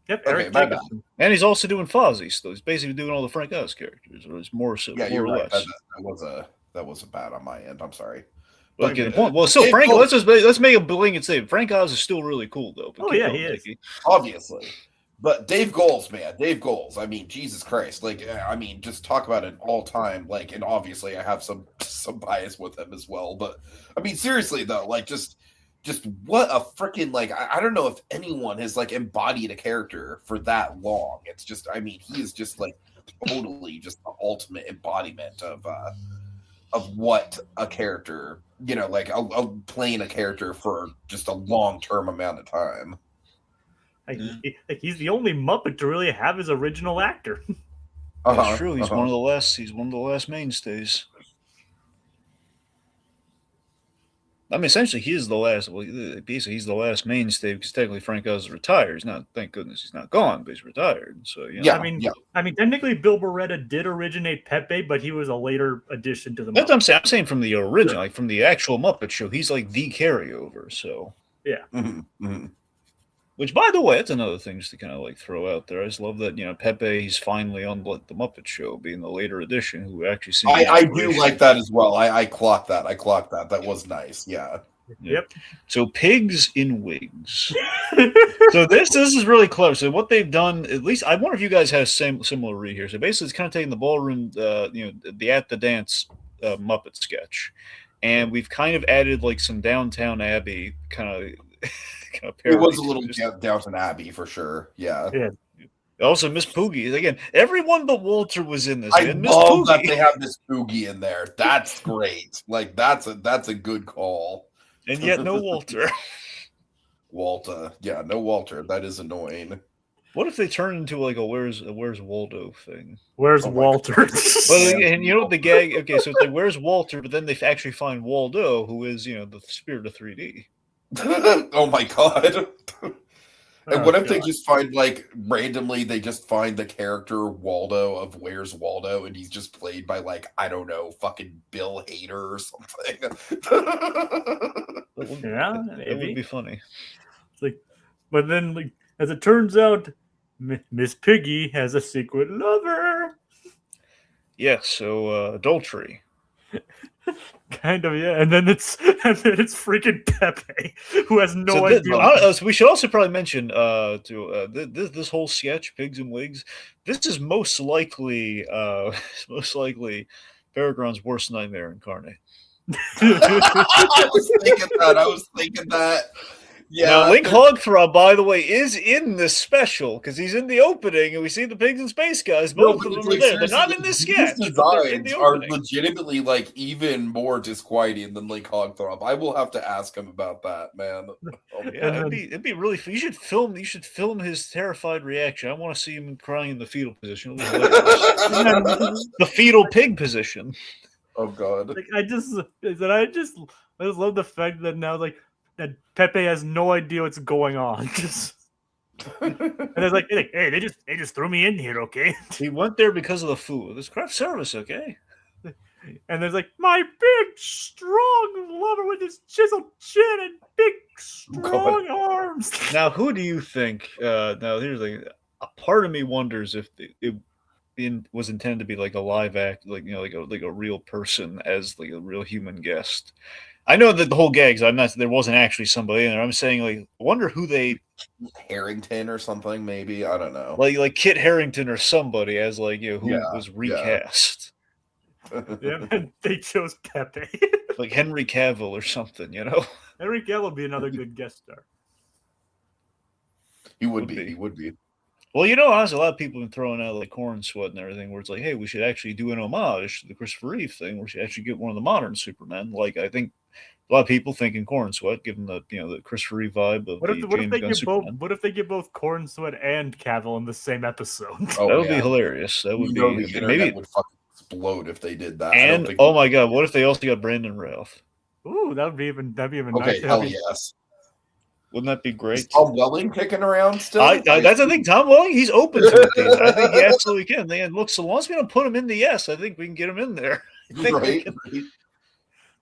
B: Yep, Eric Jacobson.
C: And he's also doing Fozzie, so he's basically doing all the Frank Oz characters, or it's more so,
A: yeah,
C: more or
A: right.
C: less.
A: That was a bad on my end. I'm sorry.
C: Well, still, Frank. Let's make a blanket statement. Frank Oz is still really cool, though.
B: He is.
A: Obviously. But Dave Goelz, man, I mean, Jesus Christ, like, I mean, just talk about an all-time, like, and obviously I have some bias with him as well, but I mean, seriously though, like, just what a freaking, like, I don't know if anyone has like embodied a character for that long. It's just, I mean, he is just like totally just the ultimate embodiment of what a character, you know, like playing a character for just a long-term amount of time.
B: He's the only Muppet to really have his original actor.
C: That's true. He's one of the last. He's one of the last mainstays. I mean, essentially, he is the last. Well, basically, he's the last mainstay because technically Frank Oz is retired. He's not. Thank goodness he's not gone, but he's retired. So you know.
B: I mean, technically, Bill Beretta did originate Pepe, but he was a later addition to the.
C: That's what I'm saying. I'm saying from the original, like from the actual Muppet Show, he's like the carryover. So
B: yeah.
A: Mm-hmm.
C: Which, by the way, that's another thing just to kind of like throw out there. I just love that, you know, Pepe, he's finally on the Muppet Show, being the later edition, who actually seems.
A: I do like that as well. I clocked that. That was nice. Yeah.
B: Yep.
C: So pigs in wigs. So this is really clever. So what they've done, at least, I wonder if you guys have similar read here. So basically, it's kind of taking the ballroom, you know, the At the Dance Muppet sketch, and we've kind of added like some Downtown Abbey kind of.
A: It was a little Downton Abbey for sure. Yeah.
C: Also, Miss Poogie again. Everyone but Walter was in this.
A: I love that they have Miss Poogie in there. That's great. Like that's a good call.
C: And yet no Walter.
A: Yeah, no Walter. That is annoying.
C: What if they turn into like a Where's Waldo thing?
B: Where's Walter?
C: Well, and you know what the gag? Okay, so it's like Where's Walter, but then they actually find Waldo, who is, you know, the spirit of 3D.
A: Oh my god. And what if they just find, like, randomly they just find the character Waldo of Where's Waldo, and he's just played by, like, I don't know, fucking Bill Hader or something.
C: Yeah, it would be funny.
B: It's like, but then, like, as it turns out, Miss Piggy has a secret lover.
C: Yeah, so adultery.
B: Kind of, yeah, and then it's freaking Pepe, who has no idea.
C: So we should also probably mention this whole sketch, Pigs and Wigs. This is most likely Peregrine's worst nightmare incarnate.
A: I was thinking that. Yeah.
C: Now, Link Hogthrob, by the way, is in this special because he's in the opening, and we see the pigs and space guys. Both of them are there. They're not in this sketch, but they're in the
A: are
C: opening.
A: legitimately like even more disquieting than Link Hogthrob. I will have to ask him about that, man.
C: Yeah, it'd be really. You should film his terrified reaction. I want to see him crying in the fetal position. The fetal pig position.
A: Oh god!
B: Like I just love the fact that now that Pepe has no idea what's going on. And it's like, hey, they just threw me in here, okay?
C: He went there because of the food. It's craft service, okay?
B: And there's like, my big, strong lover with his chiseled chin and big, strong arms.
C: Now, who do you think? Now, here's a part of me wonders if it was intended to be like a live act, like like a real person as like a real human guest. I know that the whole gags. There wasn't actually somebody in there. I'm saying like, I wonder who they.
A: Harrington or something, maybe. I don't know.
C: Like Kit Harington or somebody as like who was recast.
B: Yeah, and they chose Pepe.
C: Like Henry Cavill or something,
B: Henry Cavill would be another good guest star.
A: He would be. He would be.
C: Well, honestly, a lot of people have been throwing out like Corn Sweat and everything, where it's like, hey, we should actually do an homage to the Christopher Reeve thing. We should actually get one of the modern Supermen. Like, I think a lot of people thinking Corn Sweat, given the the Christopher Reeve vibe of James Gunn Superman.
B: What if they get both Corn Sweat and Cavill in the same episode?
C: Oh, that would be hilarious. That would be
A: the internet would fucking explode if they did that.
C: And oh my god, what if they also got Brandon Routh?
B: Ooh, that'd be even
A: okay,
B: nice.
A: Hell yes.
C: Wouldn't that be great?
A: Is Tom Welling kicking around still?
C: That's the thing. Tom Welling, he's open to it. I think he absolutely can. Look, so long as we don't put him in the yes, I think we can get him in there.
A: Right.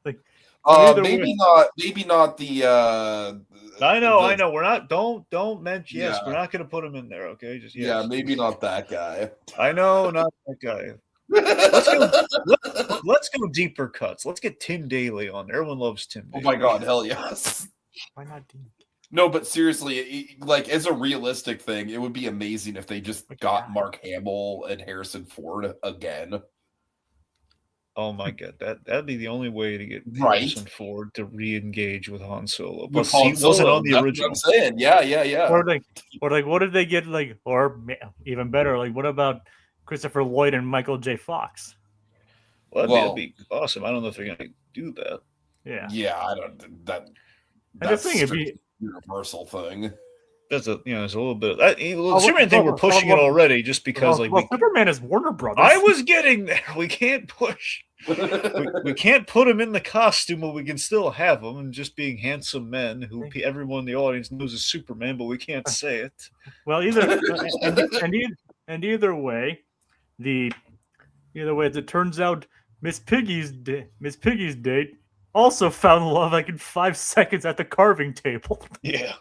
B: Like,
A: maybe not the.
C: I know. We're not. Don't mention. Yes, we're not going to put him in there. Okay, just yes.
A: Yeah, maybe not that guy.
C: I know, not that guy. Let's go deeper cuts. Let's get Tim Daly on there. Everyone loves Tim Daly.
A: Oh my god, hell yes.
B: Why not Dean?
A: No, but seriously, like as a realistic thing, it would be amazing if they just got Mark Hamill and Harrison Ford again.
C: Oh my god, that'd be the only way to get Harrison Ford to re-engage with Han Solo. But he wasn't on the original.
A: What I'm saying. Yeah.
B: Or what did they get or even better, what about Christopher Lloyd and Michael J. Fox?
C: Well, that'd be awesome. I don't know if they're gonna do that.
A: Yeah, I don't. That's
B: a
A: Universal thing.
C: That's there's a little bit of that. Superman thing, we're pushing it already just because
B: Superman is Warner Brothers.
C: I was getting there. We can't push. we can't put him in the costume, but we can still have him and just being handsome men who everyone in the audience knows is Superman, but we can't say it.
B: Well, either way, as it turns out, Miss Piggy's date also found love in 5 seconds at the carving table.
C: Yeah.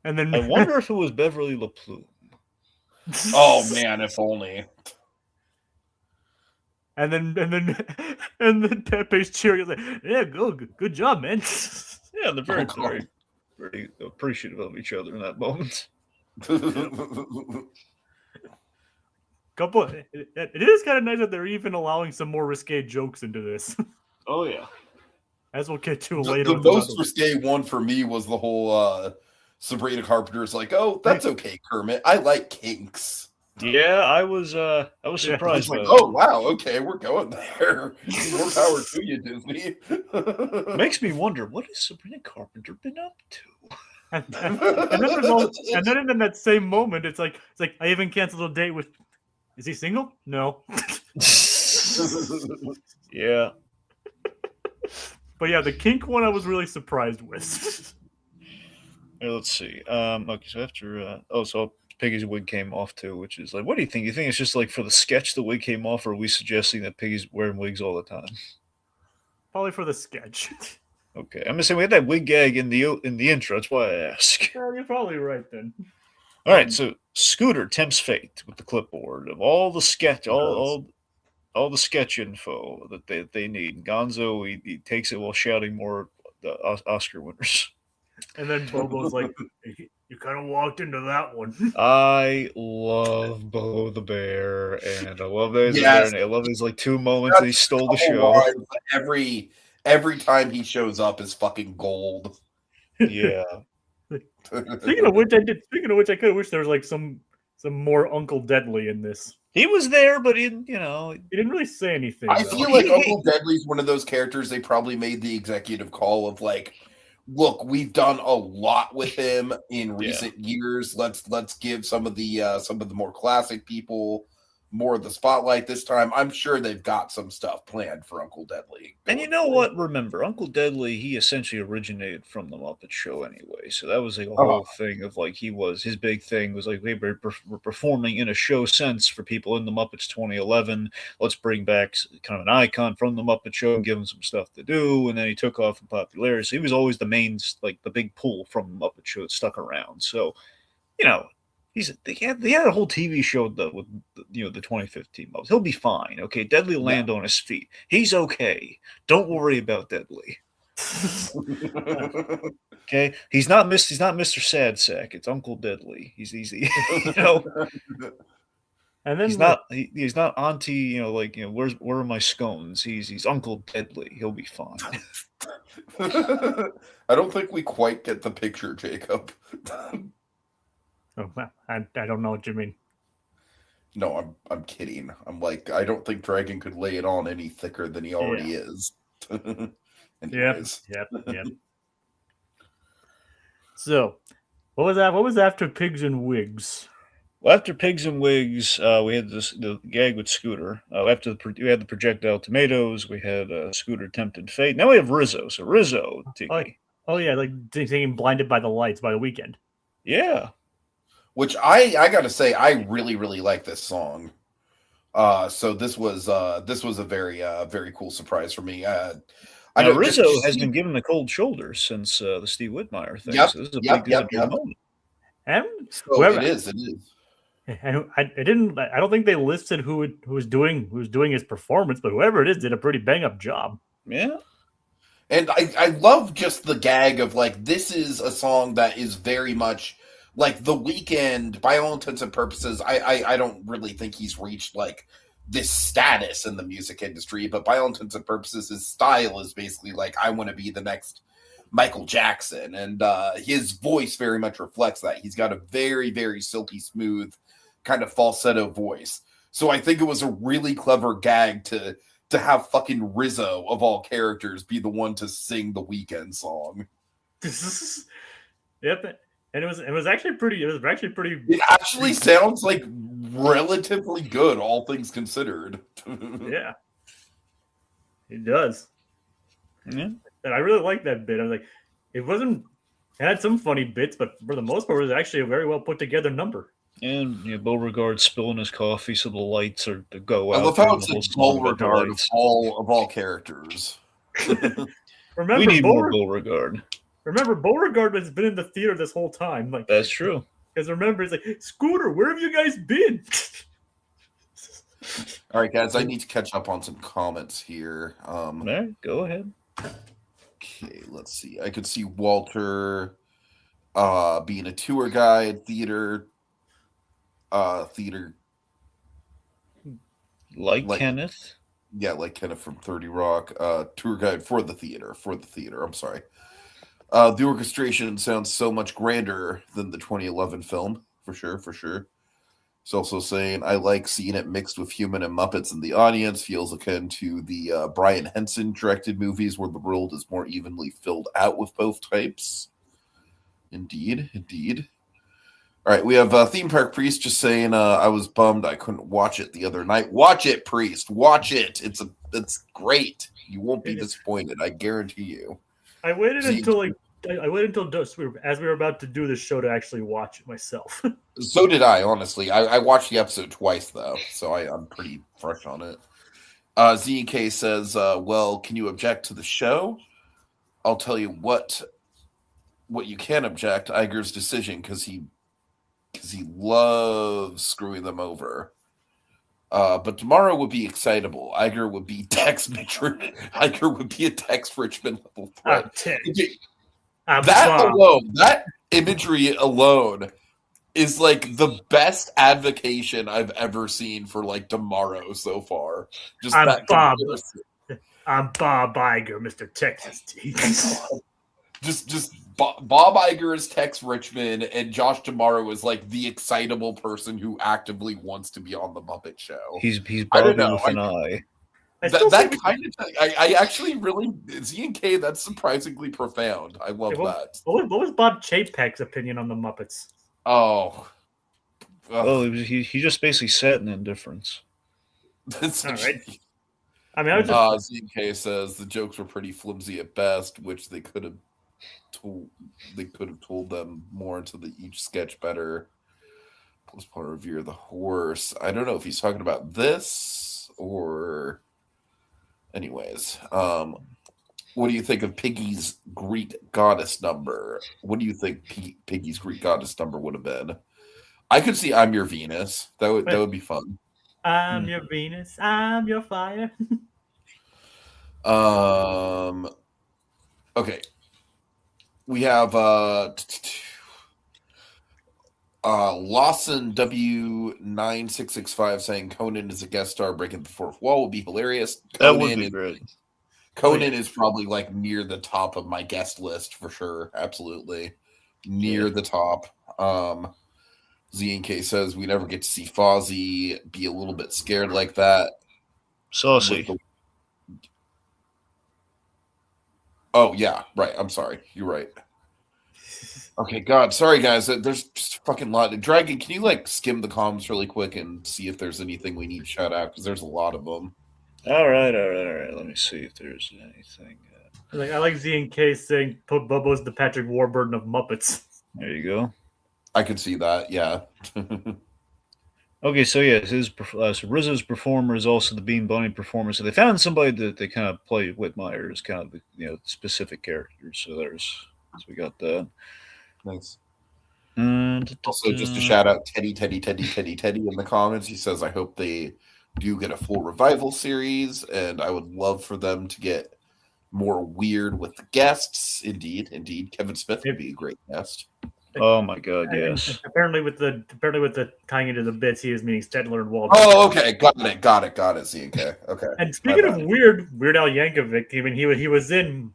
B: And then
C: I wonder if it was Beverly LaPlume.
A: Oh man, if only.
C: Oh,
B: And then Pepe's cheering, like, yeah, good job, man.
C: Yeah, they're very appreciative of each other in that moment.
B: It is kind of nice that they're even allowing some more risque jokes into this.
C: Oh yeah,
B: as we'll get to later.
A: The most risque one for me was the whole Sabrina Carpenter's like, "Oh, that's okay, Kermit. I like kinks."
C: Yeah, I was surprised.
A: Like, oh wow, okay, we're going there. More power to you, Disney.
C: Makes me wonder, what has Sabrina Carpenter been up to?
B: And then in that same moment, it's like I even canceled a date with. Is he single? No.
C: Yeah.
B: But yeah, the kink one I was really surprised with.
C: Here, let's see. Okay, so after so Piggy's wig came off too, which is like, what do you think? You think it's just like for the sketch the wig came off, or are we suggesting that Piggy's wearing wigs all the time?
B: Probably for the sketch.
C: Okay, I'm gonna say we had that wig gag in the intro. That's why I ask.
B: Yeah, you're probably right then.
C: All right, so Scooter tempts fate with the clipboard of all the sketch, all the sketch info that they need. Gonzo he takes it while shouting more the Oscar winners.
B: And then Bobo's like, "You kind of walked into that one."
C: I love Bobo the Bear, and I love that he's there, and I love these 2 moments that he stole the show.
A: Every time he shows up is fucking gold.
C: Yeah.
B: Speaking of which, I could have wished there was like some more Uncle Deadly in this.
C: He was there, but he
B: He didn't really say anything.
A: I
B: though.
A: feel like Uncle Deadly's one of those characters they probably made the executive call of like, look, we've done a lot with him in recent years. Let's give some of the more classic people more of the spotlight this time. I'm sure they've got some stuff planned for Uncle Deadly.
C: And you know what? Remember, Uncle Deadly, he essentially originated from the Muppet Show anyway. So that was like a whole thing of like his big thing was like they were performing in a show sense for people in the Muppets 2011. Let's bring back kind of an icon from the Muppet Show and give him some stuff to do. And then he took off in popularity. So he was always the main, like the big pull from the Muppet Show that stuck around. So, they had a whole TV show though with the 2015 Muppets. He'll be fine. Okay, Deadly will land on his feet. He's okay. Don't worry about Deadly. Okay, he's not Mr. Sad Sack. It's Uncle Deadly. He's easy. And then he's not Auntie. Where are my scones? He's Uncle Deadly. He'll be fine.
A: I don't think we quite get the picture, Jacob.
B: Oh, I don't know what you mean.
A: No, I'm kidding. I'm like, I don't think Dragon could lay it on any thicker than he already is. Anyways.
B: Yep. So, what was after Pigs and Wigs?
C: Well, after Pigs and Wigs, we had the gag with Scooter. We had the projectile tomatoes. We had Scooter Tempted Fate. Now we have Rizzo. So Rizzo, Tiki.
B: Oh yeah, like singing "Blinded by the Lights" by The Weeknd.
C: Yeah.
A: Which I gotta say, I really, really like this song. So this was a very cool surprise for me.
C: Rizzo has been given the cold shoulder since the Steve Whitmire thing.
A: Yep,
C: so this is a big moment.
B: And
A: so it is.
B: And I don't think they listed who was doing his performance, but whoever it is did a pretty bang up job.
C: Yeah.
A: And I love just the gag of like, this is a song that is very much like The Weeknd, by all intents and purposes. I don't really think he's reached like this status in the music industry, but by all intents and purposes, his style is basically like, I want to be the next Michael Jackson. And his voice very much reflects that. He's got a very, very silky smooth kind of falsetto voice. So I think it was a really clever gag to have fucking Rizzo of all characters be the one to sing the Weeknd song.
B: Yep. And it was actually pretty.
A: It actually sounds like relatively good, all things considered.
B: Yeah, it does.
C: Yeah,
B: and I really like that bit. I was like, it had some funny bits, but for the most part, it was actually a very well put together number.
C: And Beauregard spilling his coffee so the lights are to go out.
A: I love how it's Beauregard of all characters.
B: Remember,
C: we need more Beauregard.
B: Remember, Beauregard has been in the theater this whole time. Like,
C: that's true.
B: Because remember, it's like, Scooter, where have you guys been?
A: All right, guys, I need to catch up on some comments here.
C: All right, go ahead.
A: Okay, let's see. I could see Walter being a tour guide, theater.
C: Like Kenneth.
A: Yeah, like Kenneth from 30 Rock. Tour guide for the theater. I'm sorry. The orchestration sounds so much grander than the 2011 film, for sure. It's also saying, I like seeing it mixed with human and Muppets in the audience. Feels akin to the Brian Henson directed movies where the world is more evenly filled out with both types. Indeed. All right, we have Theme Park Priest just saying, I was bummed I couldn't watch it the other night. Watch it, Priest. Watch it. It's great. You won't be disappointed. I guarantee you.
B: I waited until as we were about to do this show to actually watch it myself.
A: So did I, honestly. I watched the episode twice, though, so I'm pretty fresh on it. ZK says, well, can you object to the show? I'll tell you what you can object, Iger's decision, because he loves screwing them over. But tomorrow would be excitable. Iger would be Iger would be a Tex Richmond level threat. That imagery alone is like the best advocation I've ever seen for like tomorrow so far.
B: I'm Bob Iger, Mr. Texas T.
A: just Bob Iger is Tex Richmond, and Josh D'Amaro is like the excitable person who actively wants to be on the Muppet Show.
C: He's
A: I don't
C: Bobby
A: know.
C: with an eye.
A: That kind of I actually really Z&K. That's surprisingly profound. I love that.
B: What was Bob Chapek's opinion on the Muppets?
A: Oh,
C: Well, he just basically sat in indifference.
A: That's
B: All right. I mean, I was just
A: Z&K says the jokes were pretty flimsy at best, which they could have told them more into each sketch better. Postpartum review of the horse. I don't know if he's talking about this or. Anyways, what do you think of Piggy's Greek goddess number? What do you think Piggy's Greek goddess number would have been? I could see "I'm Your Venus." That would be fun.
B: I'm your Venus. I'm your fire.
A: Okay. We have Lawson W9665 saying Conan is a guest star breaking the fourth wall would be hilarious.
C: That would be great.
A: Conan is probably like near the top of my guest list for sure. Absolutely. Near the top. Z&K says we never get to see Fozzie be a little bit scared like that.
C: Saucy.
A: Oh, yeah. Right. I'm sorry. You're right. Okay, God. Sorry, guys. There's just a fucking lot. Dragon, can you like skim the comments really quick and see if there's anything we need to shout out? Because there's a lot of them.
C: All right. Let me see if there's anything.
B: I like Z&K saying Bobo's the Patrick Warburton of Muppets.
C: There you go.
A: I could see that, yeah.
C: Okay, so yeah, so Rizzo's performer is also the Bean Bunny performer. So they found somebody that they kind of play Whitmire as kind of the specific characters. So we got that.
A: Nice.
C: And
A: also, just a shout out Teddy in the comments. He says, I hope they do get a full revival series, and I would love for them to get more weird with the guests. Indeed. Kevin Smith would be a great guest.
C: Oh my God, yes.
B: Apparently with the tying into the bits, he is meaning Stedler and Waldorf.
A: Oh, okay, got it. Z&K. Okay.
B: And speaking of Weird Al Yankovic, I mean, he was in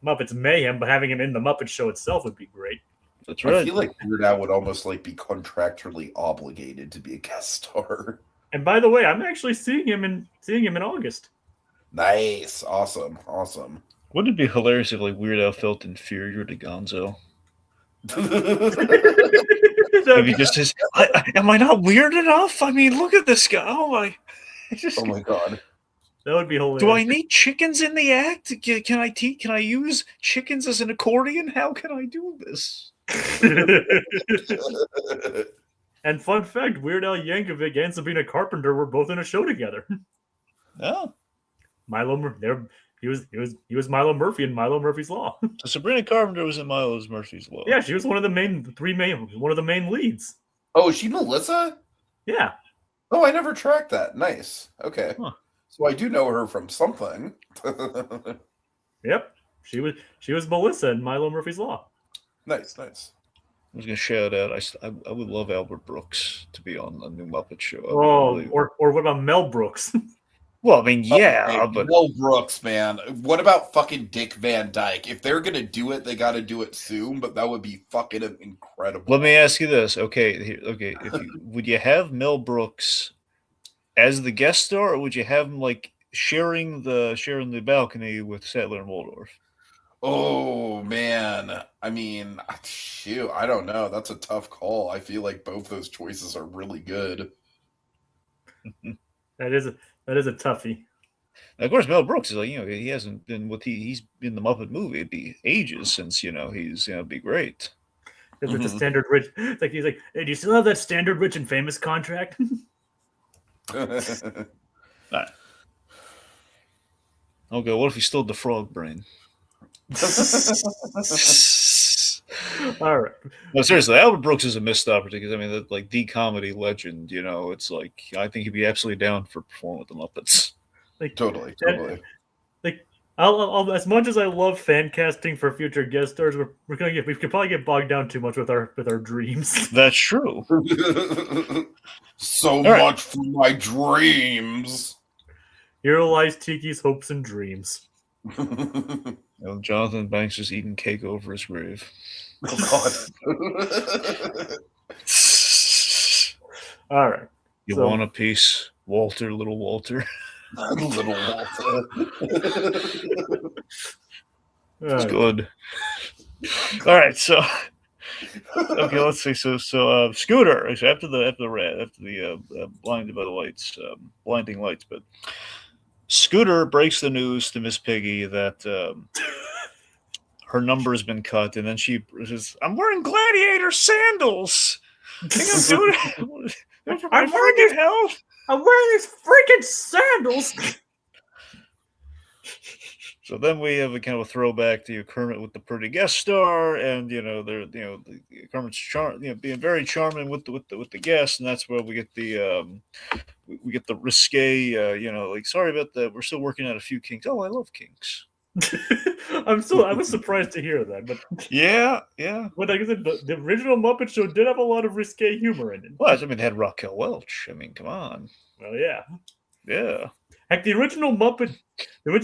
B: Muppets Mayhem, but having him in the Muppet Show itself would be great.
C: That's right.
A: I feel like Weird Al would almost like be contractually obligated to be a guest star.
B: And by the way, I'm actually seeing him in August.
A: Nice, awesome.
C: Wouldn't it be hilarious if like Weird Al felt inferior to Gonzo? Maybe just says, "Am I not weird enough? I mean, look at this guy. Oh my
A: God,
B: that would be hilarious.
C: Do I need chickens in the act? Can I use chickens as an accordion? How can I do this?"
B: And fun fact: Weird Al Yankovic and Sabrina Carpenter were both in a show together.
C: Oh,
B: He was Milo Murphy in Milo Murphy's Law.
C: So Sabrina Carpenter was in Milo Murphy's Law.
B: Yeah, she was one of the main leads.
A: Oh, is she Melissa?
B: Yeah.
A: Oh, I never tracked that. Nice. Okay.
C: Huh.
A: So I do know her from something.
B: Yep. She was Melissa in Milo Murphy's Law.
A: Nice.
C: I was gonna shout out. I would love Albert Brooks to be on the new Muppet Show.
B: Or what about Mel Brooks?
C: Well, I mean, yeah,
A: but Mel Brooks, man. What about fucking Dick Van Dyke? If they're gonna do it, they got to do it soon. But that would be fucking incredible.
C: Let me ask you this, okay? Would you have Mel Brooks as the guest star, or would you have him like sharing the balcony with Sattler and Waldorf?
A: Oh man, I mean, shoot, I don't know. That's a tough call. I feel like both those choices are really good.
B: That is a toughie.
C: Now, of course, Mel Brooks is like, he hasn't been he's in the Muppet movie. It'd be ages since he's be great.
B: It's a standard rich. Like he's like, hey, do you still have that standard rich and famous contract?
C: Right. Okay, what if he stole the frog brain?
B: All right.
C: No, seriously, Albert Brooks is a missed opportunity because I mean, like the comedy legend. It's like I think he'd be absolutely down for performing with the Muppets.
B: Like
A: totally.
B: Like I'll as much as I love fan casting for future guest stars, we could probably get bogged down too much with our dreams.
C: That's true.
A: So much for my dreams.
B: Here lies Tiki's hopes and dreams.
C: You know, Jonathan Banks is eating cake over his grave.
A: Oh God.
B: All right.
C: You
B: So-
C: want a piece, Walter, little Walter?
A: Little Walter.
C: It's good. All right, so okay, let's see. So Scooter after the blinded by the lights, blinding lights, but Scooter breaks the news to Miss Piggy that her number has been cut, and then she says, "I'm wearing gladiator sandals. I think I'm doing it for my freaking health."
B: I'm wearing these freaking sandals.
C: So then we have a kind of a throwback to Kermit with the pretty guest star, and Kermit's being very charming with the guests, and that's where we get the risque, like, sorry about that, we're still working out a few kinks. Oh, I love kinks.
B: I was surprised to hear that, but
C: yeah.
B: But like I said, the original Muppet Show did have a lot of risque humor in it.
C: Well, I mean, it had Raquel Welch. I mean, come on.
B: Well, yeah.
C: Heck,
B: the original Muppet, one of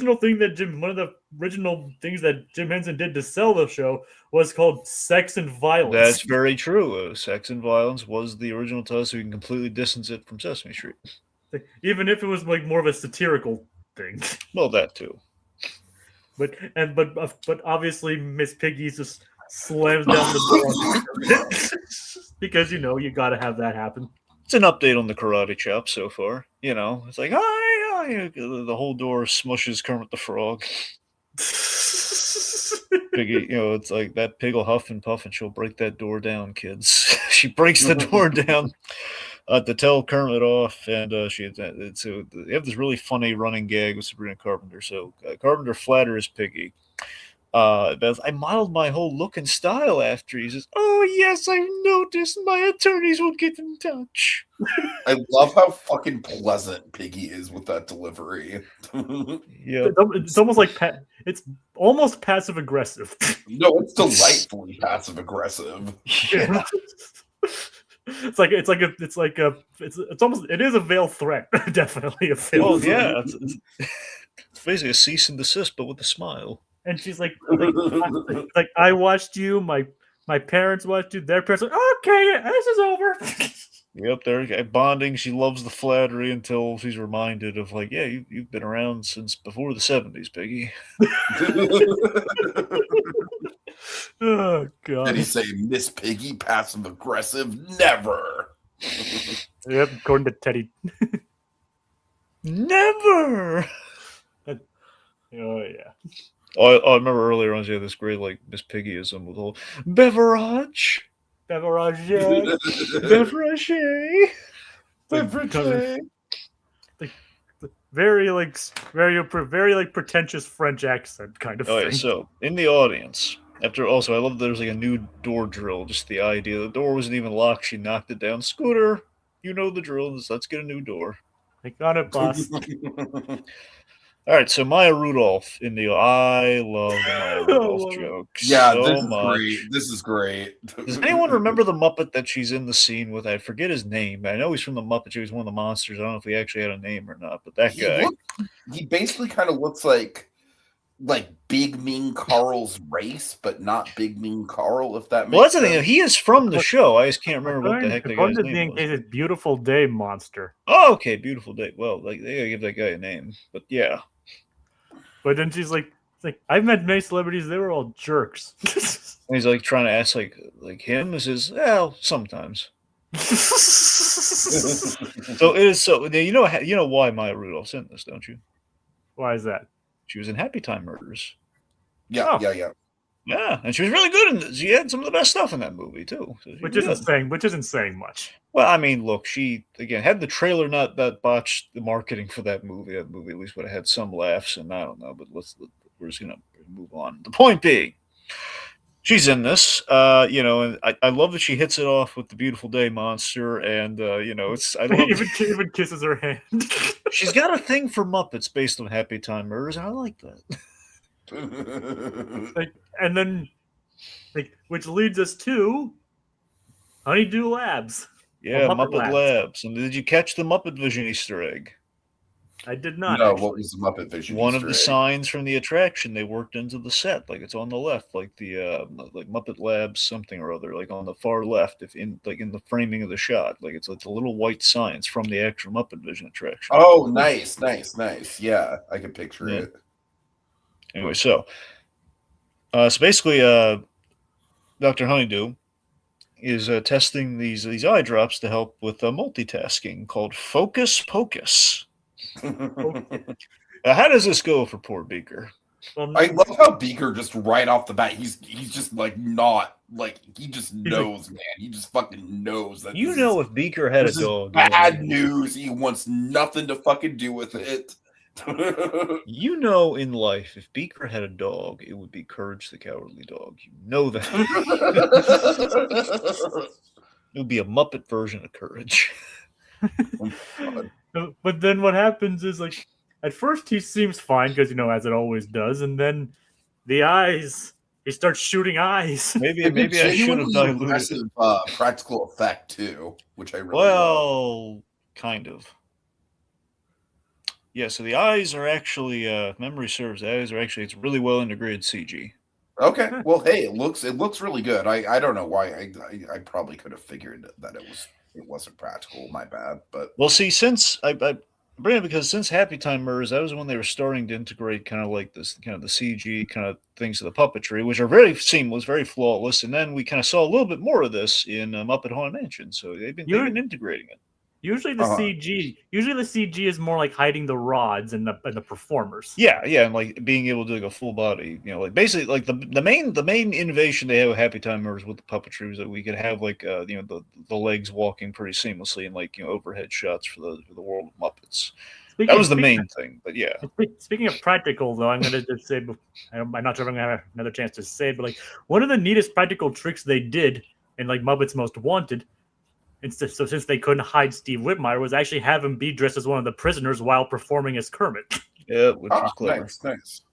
B: the original things that Jim Henson did to sell the show was called Sex and Violence.
C: That's very true. Sex and Violence was the original title, so you can completely distance it from Sesame Street.
B: Even if it was like more of a satirical thing.
C: Well, that too.
B: But obviously Miss Piggy just slams down the door because you got to have that happen.
C: It's an update on the karate chop so far. It's like, hi. The whole door smushes Kermit the Frog. Piggy, it's like that pig will huff and puff, and she'll break that door down, kids. She breaks the door down to tell Kermit off, and so they have this really funny running gag with Sabrina Carpenter. So Carpenter flatters Piggy. I modeled my whole look and style after. He says, "Oh yes, I've noticed. My attorneys will get in touch."
A: I love how fucking pleasant Piggy is with that delivery.
C: Yeah,
B: it's almost like it's almost passive aggressive.
A: No, it's delightfully passive aggressive.
C: Yeah.
B: It's a veiled threat. Definitely a veiled threat.
C: Yeah, it's basically a cease and desist, but with a smile.
B: And she's like I watched you, my parents watched you, their parents like, okay, this is over.
C: Yep, they're bonding. She loves the flattery until she's reminded of, like, yeah, you've been around since before the 70s, Piggy.
B: Oh, God.
A: Did he say Miss Piggy, passive aggressive? Never.
B: Yep, according to Teddy.
C: Never.
B: Oh, yeah.
C: I remember earlier on, she had this great, like, Miss Piggyism with the whole beverage.
B: Very pretentious French accent kind of thing.
C: Yeah, so in the audience, I love there's like a new door drill. Just the idea the door wasn't even locked. She knocked it down. Scooter, you know the drill. Let's get a new door.
B: I got it, boss.
C: All right, so Maya Rudolph I love the Maya Rudolph jokes.
A: Yeah,
C: so much.
A: This is great.
C: Does anyone remember the Muppet that she's in the scene with? I forget his name. I know he's from the Muppet Show. He's one of the monsters. I don't know if he actually had a name or not, but that guy.
A: He basically kind of looks like Big Mean Carl's race, but not Big Mean Carl, if that makes sense.
C: Well, that's the thing. He is from the show. I just can't remember what the heck the guy's name was.
B: It's Beautiful Day Monster.
C: Oh, okay. Beautiful Day. Well, like, they gotta give that guy a name. But yeah.
B: But then she's like, I've met many celebrities. They were all jerks.
C: And he's like trying to ask like him. He says, well, sometimes. So it is so. You know why Maya Rudolph's in this, don't you?
B: Why is that?
C: She was in Happy Time Murders.
A: Yeah.
C: Yeah, and she was really good in this. She had some of the best stuff in that movie too. So
B: which isn't saying much.
C: Well, I mean, look, she again had the trailer not that botched the marketing for that movie. That movie at least would have had some laughs, and I don't know, but we're just gonna move on. The point being, she's in this, and I love that she hits it off with the Beautiful Day Monster, and it's I love
B: even kisses her hand.
C: She's got a thing for Muppets based on Happy Time Murders, and I like that.
B: And then, which leads us to Honeydew Labs.
C: Yeah, Muppet Labs. And did you catch the Muppet Vision Easter egg?
B: I did not.
A: No,
B: Actually.
A: what was the Muppet Vision
C: One of
A: Easter
C: the
A: egg?
C: signs from the attraction they worked into the set, like it's on the left, like the like Muppet Labs something or other, like like Muppet Labs something or other, like on the far left, if in the framing of the shot, like it's a little white sign. It's from the actual Muppet Vision attraction.
A: Oh, nice. Yeah, I can picture
C: Yeah.
A: it.
C: Anyway, so basically, Dr. Honeydew is testing these eye drops to help with multitasking called Focus Pocus. How does this go for poor Beaker?
A: I love how Beaker just right off the bat, he's just like not like he just knows, man. He just fucking knows that
C: if Beaker had a
A: this is
C: dog,
A: bad news. He wants nothing to fucking do with it.
C: in life, if Beaker had a dog, it would be Courage the Cowardly Dog. You know that. It would be a Muppet version of Courage.
B: But then what happens is, like, at first he seems fine because, as it always does, and then the eyes, he starts shooting eyes.
C: Maybe I should have diluted it.
A: Impressive practical effect too, which I really love.
C: Well, kind of. Yeah, so the eyes are actually, memory serves, the eyes are actually, it's really well integrated CG.
A: Okay, well, hey, it looks really good. I don't know why I probably could have figured that it wasn't practical. My bad, but
C: well, see, since I bring it because since Happy Time Murders, that was when they were starting to integrate kind of like this kind of the CG kind of things to the puppetry, which are very seamless, very flawless, and then we kind of saw a little bit more of this in Muppet Haunted Mansion. So they've been integrating it.
B: Usually the CG is more like hiding the rods and the performers.
C: Yeah, and like being able to do like a full body, like basically like the main innovation they have with Happy Time Murders with the puppetry was that we could have like the legs walking pretty seamlessly and like overhead shots for the world of Muppets. That was the main thing, but yeah.
B: Speaking of practical, though, I'm going to just say, I'm not sure if I'm going to have another chance to say it, but like one of the neatest practical tricks they did in like Muppets Most Wanted, so since they couldn't hide Steve Whitmire, was actually have him be dressed as one of the prisoners while performing as Kermit.
C: Yeah, which was clever.
A: Nice.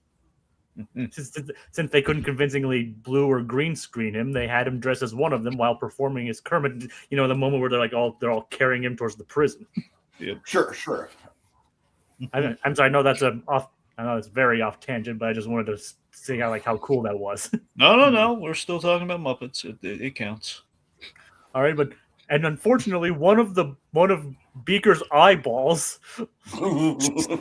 B: Since they couldn't convincingly blue or green screen him, they had him dressed as one of them while performing as Kermit. The moment where they're all carrying him towards the prison.
C: Yep.
A: Sure.
B: I'm sorry. I know it's very off tangent, but I just wanted to see how cool that was.
C: No. We're still talking about Muppets. It counts.
B: All right, and unfortunately, one of Beaker's eyeballs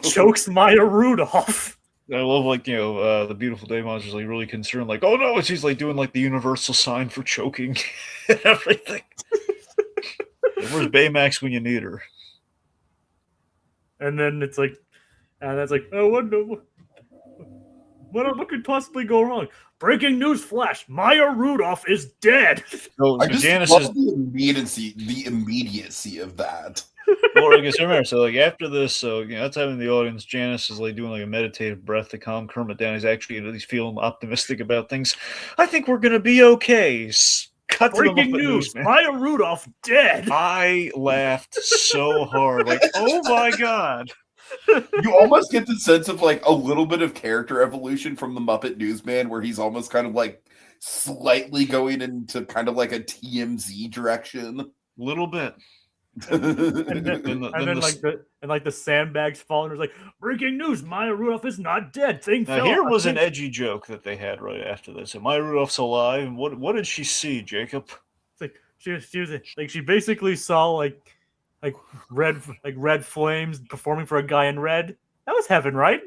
B: chokes Maya Rudolph.
C: I love the Beautiful Day Monster's like really concerned, like, oh no, she's like doing like the universal sign for choking and everything. Where's Baymax when you need her?
B: And then it's like, oh, what could possibly go wrong? Breaking news flash: Maya Rudolph is dead.
C: So
A: I just
C: Janice
A: love the immediacy of that.
C: Well, I guess remember, so like after this, so that's having the audience. Janice is like doing like a meditative breath to calm Kermit down. He's actually at least feeling optimistic about things. I think we're gonna be okay. Cut
B: Breaking news: Maya Rudolph dead.
C: I laughed so hard, like, oh my god.
A: You almost get the sense of like a little bit of character evolution from the Muppet Newsman, where he's almost kind of like slightly going into kind of like a TMZ direction.
C: Little bit.
B: And then the sandbags falling. There's like, breaking news: Maya Rudolph is not dead.
C: Here was an edgy joke that they had right after this. And Maya Rudolph's alive. And what did she see, Jacob?
B: It's like she was like she basically saw like red flames performing for a guy in red. That was heaven, right?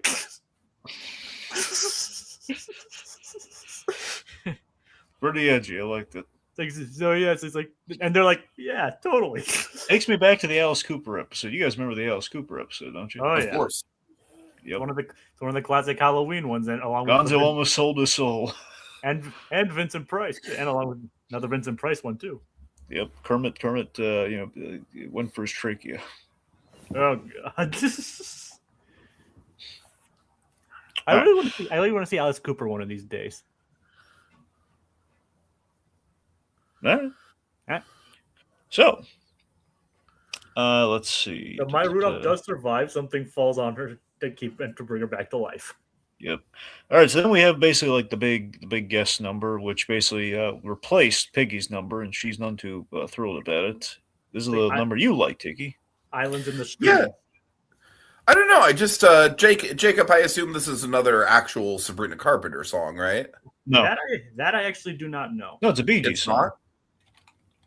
C: Pretty edgy. I liked it.
B: It's like, and they're like, yeah, totally.
C: Takes me back to the Alice Cooper episode. You guys remember the Alice Cooper episode, don't you?
B: Oh yeah,
A: of course.
C: Yep.
B: One of the classic Halloween ones, and along
C: Gonzo
B: with
C: almost sold his soul.
B: And Vincent Price, and along with another Vincent Price one too.
C: Yep, Kermit, went for his trachea.
B: Oh god. I really want to see Alice Cooper one of these days.
C: All right. So, let's see.
B: So Maya Rudolph does survive. Something falls on her to bring her back to life.
C: Yep. All right. So then we have basically like the big guest number, which basically replaced Piggy's number, and she's none too thrilled about it. This is the number you like, Tiki.
B: Islands in the Stream.
A: I don't know. I just Jacob. I assume this is another actual Sabrina Carpenter song, right?
C: No,
B: That I actually do not know.
C: no, it's a Bee Gees
A: It's
C: song.
A: not.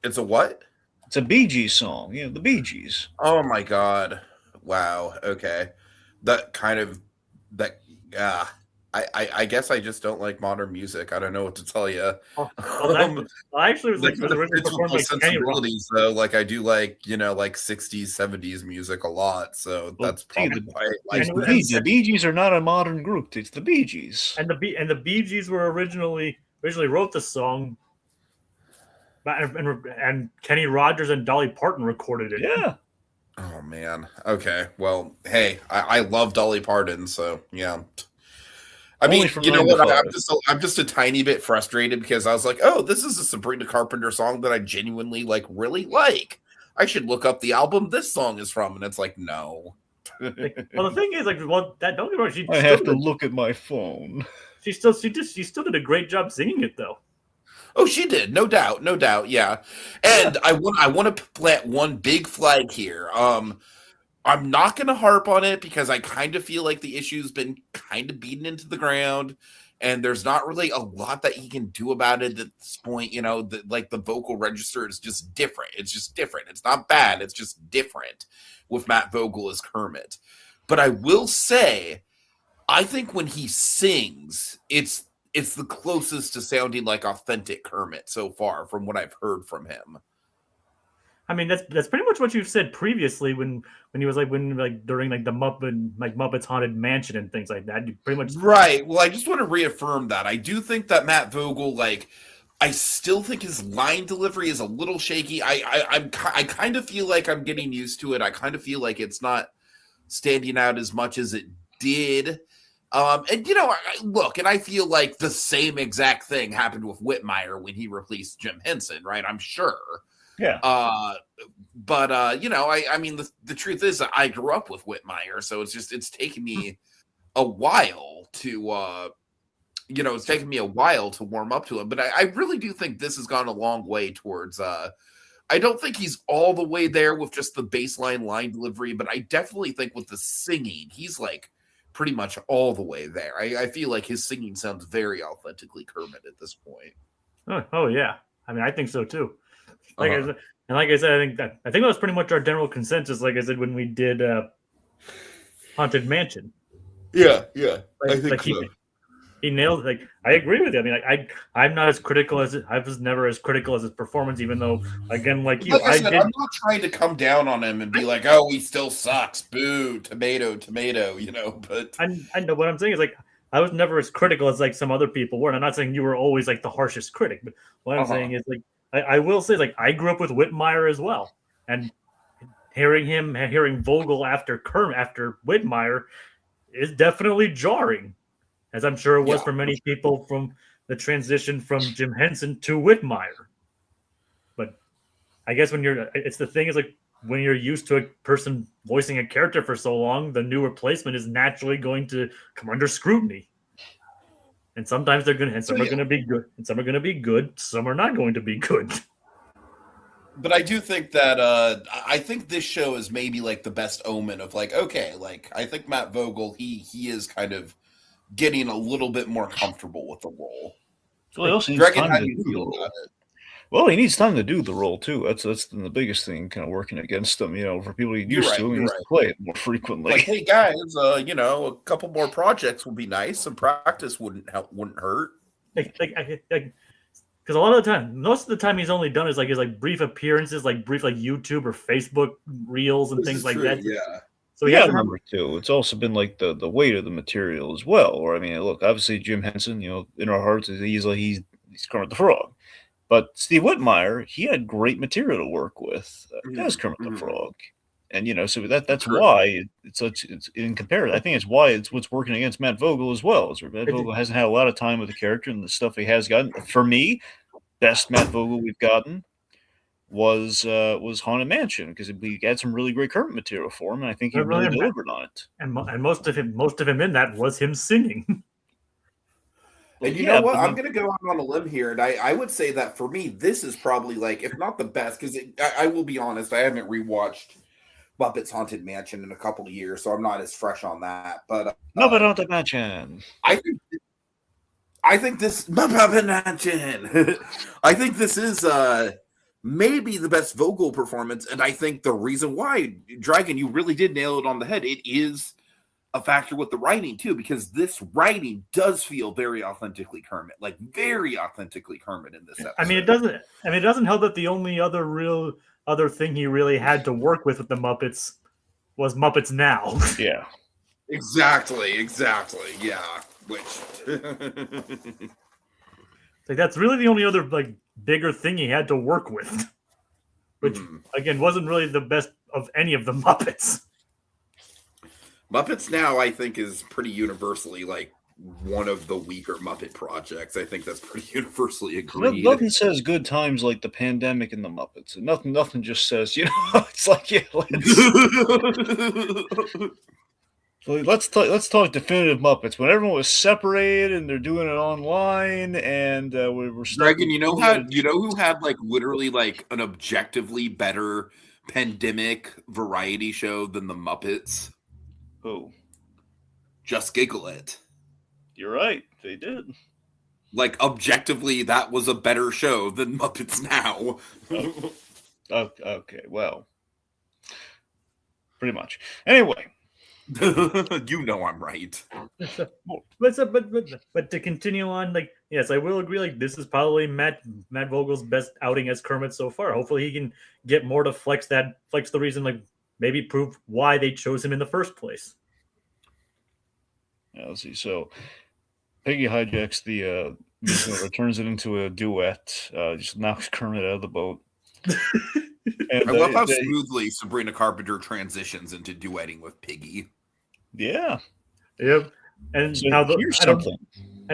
A: It's a what?
C: It's a Bee Gees song. Yeah, the Bee Gees.
A: Oh my god! Wow. Okay, that kind of that. I guess I just don't like modern music. I don't know what to tell you.
B: Well, I actually was like, it was originally
A: It's with
B: performed
A: my
B: by Kenny Rogers.
A: sensibilities, though. Like I do like like 60s, 70s music a lot. So
C: Well,
A: that's probably why I like
C: The Bee Gees are not a modern group. It's the Bee Gees.
B: And the Bee Gees were originally wrote the song, and Kenny Rogers and Dolly Parton recorded it.
C: Yeah.
A: Oh man. Okay. Well, hey, I love Dolly Parton, so yeah. I
C: Only
A: mean,
C: from
A: you know
C: 9 to
A: what?
C: 5.
A: I'm just a tiny bit frustrated because I was like, oh, this is a Sabrina Carpenter song that I genuinely really like. I should look up the album this song is from, and it's like, no.
B: Well, the thing is, don't get me wrong.
C: I have to look at my phone.
B: She still did a great job singing it, though.
A: Oh, she did, no doubt, yeah. And I want to plant one big flag here. I'm not going to harp on it because I kind of feel like the issue's been kind of beaten into the ground, and there's not really a lot that he can do about it at this point. The vocal register is just different. It's just different. It's not bad. It's just different with Matt Vogel as Kermit. But I will say, I think when he sings, it's the closest to sounding like authentic Kermit so far from what I've heard from him.
B: I mean, that's pretty much what you've said previously when he was during the Muppets Haunted Mansion and things like that. You pretty much
A: right. Well, I just want to reaffirm that I do think that Matt Vogel, I still think his line delivery is a little shaky. I kind of feel like I'm getting used to it. I kind of feel like it's not standing out as much as it did. And look, and I feel like the same exact thing happened with Whitmire when he replaced Jim Henson, right? I'm sure.
C: Yeah.
A: But I mean, the truth is that I grew up with Whitmire, so it's taken me a while to it's taken me a while to warm up to him. But I really do think this has gone a long way towards I don't think he's all the way there with just the baseline line delivery, but I definitely think with the singing, he's pretty much all the way there. I feel like his singing sounds very authentically Kermit at this point.
B: Oh yeah. I mean, I think so too. Like I said, I think that was pretty much our general consensus. Like I said, when we did Haunted Mansion.
A: Yeah. I think so.
B: He nailed. I agree with you. I mean, I'm not as critical as I was never as critical as his performance. Even though, again, like you,
A: I said, I'm not trying to come down on him and be like, oh, he still sucks. Boo, tomato. But
B: I know what I'm saying is I was never as critical as some other people were. And I'm not saying you were always the harshest critic, but what I'm saying is I will say I grew up with Whitmire as well, and hearing Vogel after Whitmire is definitely jarring, as I'm sure it was for many people from the transition from Jim Henson to Whitmire. But I guess when you're used to a person voicing a character for so long, the new replacement is naturally going to come under scrutiny. And sometimes they're going to, and some are going to be good, and some are going to be good, some are not going to be good.
A: But I do think that I think this show is maybe the best omen of I think Matt Vogel he is kind of getting a little bit more comfortable with the role.
C: Well, he also needs time to do the role. Well, he needs time to do the role too. That's the biggest thing, kind of working against him. For people he used to, he needs to play it more frequently.
A: Hey guys, a couple more projects would be nice. Some practice wouldn't hurt.
B: Because a lot of the time, most of the time, he's only done is his brief appearances, brief YouTube or Facebook reels and things like that.
A: Yeah.
B: So
C: you got to remember too, it's also been the weight of the material as well. Or I mean, look, obviously Jim Henson, in our hearts, he's Kermit the Frog. But Steve Whitmire, he had great material to work with as Kermit the Frog, and so that's why it's in comparison. I think it's why it's what's working against Matt Vogel as well. Is Matt Vogel hasn't had a lot of time with the character, and the stuff he has gotten. For me, best Matt Vogel we've gotten was Haunted Mansion, because we had some really great Kermit material for him, and I think he really delivered on it.
B: And most of him in that was him singing.
A: And you know what? I'm going to go on a limb here, and I would say that for me, this is probably if not the best, because I will be honest, I haven't rewatched Muppets Haunted Mansion in a couple of years, so I'm not as fresh on that. But
C: Muppet Haunted Mansion.
A: I think this Muppet Mansion. I think this is maybe the best vocal performance, and I think the reason why, Dragon, you really did nail it on the head. It is a factor with the writing too, because this writing does feel very authentically Kermit, like very authentically Kermit in this episode.
B: I mean, it doesn't help that the only other thing he really had to work with the Muppets was Muppets Now.
C: Yeah.
A: Exactly. Yeah. Which
B: like that's really the only other like bigger thing he had to work with. Which again wasn't really the best of any of the Muppets.
A: Muppets Now, I think, is pretty universally like one of the weaker Muppet projects. I think that's pretty universally agreed.
C: Nothing says good times like the pandemic and the Muppets. Nothing just says, it's like, yeah, let's talk definitive Muppets. When everyone was separated and they're doing it online, and we were stuck.
A: Dragon, you know who had like literally like an objectively better pandemic variety show than the Muppets?
C: Who?
A: Just Giggle It.
C: You're right. They did.
A: Like, objectively, that was a better show than Muppets Now.
C: Okay, well. Pretty much. Anyway.
A: You know I'm right.
B: But to continue on, like, yes, I will agree, like, this is probably Matt Vogel's best outing as Kermit so far. Hopefully he can get more to flex the reason, like, maybe prove why they chose him in the first place.
C: Yeah, let's see. So Piggy hijacks the music, turns it into a duet, just knocks Kermit out of the boat.
A: And, I love how smoothly Sabrina Carpenter transitions into duetting with Piggy.
C: Yeah.
B: Yep. And
C: so
B: how I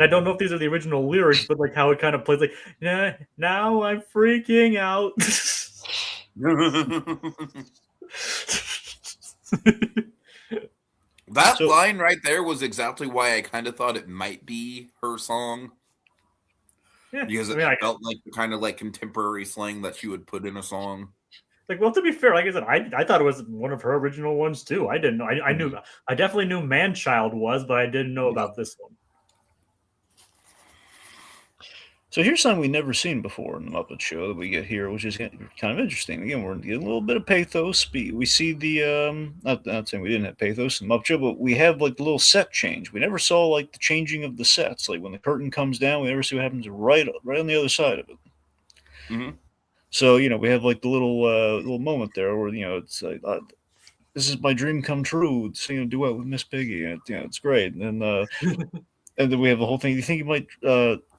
B: don't know if these are the original lyrics, but like how it kind of plays like, nah, now I'm freaking out.
A: That line right there was exactly why I kind of thought it might be her song. Yeah, because it felt like the kind of like contemporary slang that she would put in a song.
B: Like, well, to be fair, like I said, I thought it was one of her original ones too. I didn't know. I definitely knew Man-Child was, but I didn't know about this one.
C: So here's something we've never seen before in the Muppet Show that we get here, which is kind of interesting. Again, we're getting a little bit of pathos. We see the not saying we didn't have pathos in the Muppet Show, but we have like the little set change. We never saw like the changing of the sets. Like when the curtain comes down, we never see what happens right on the other side of it.
A: Mm-hmm.
C: So we have like the little moment there where it's like this is my dream come true, singing a duet with Miss Piggy, and it's great. And then and then we have the whole thing. Do you think you might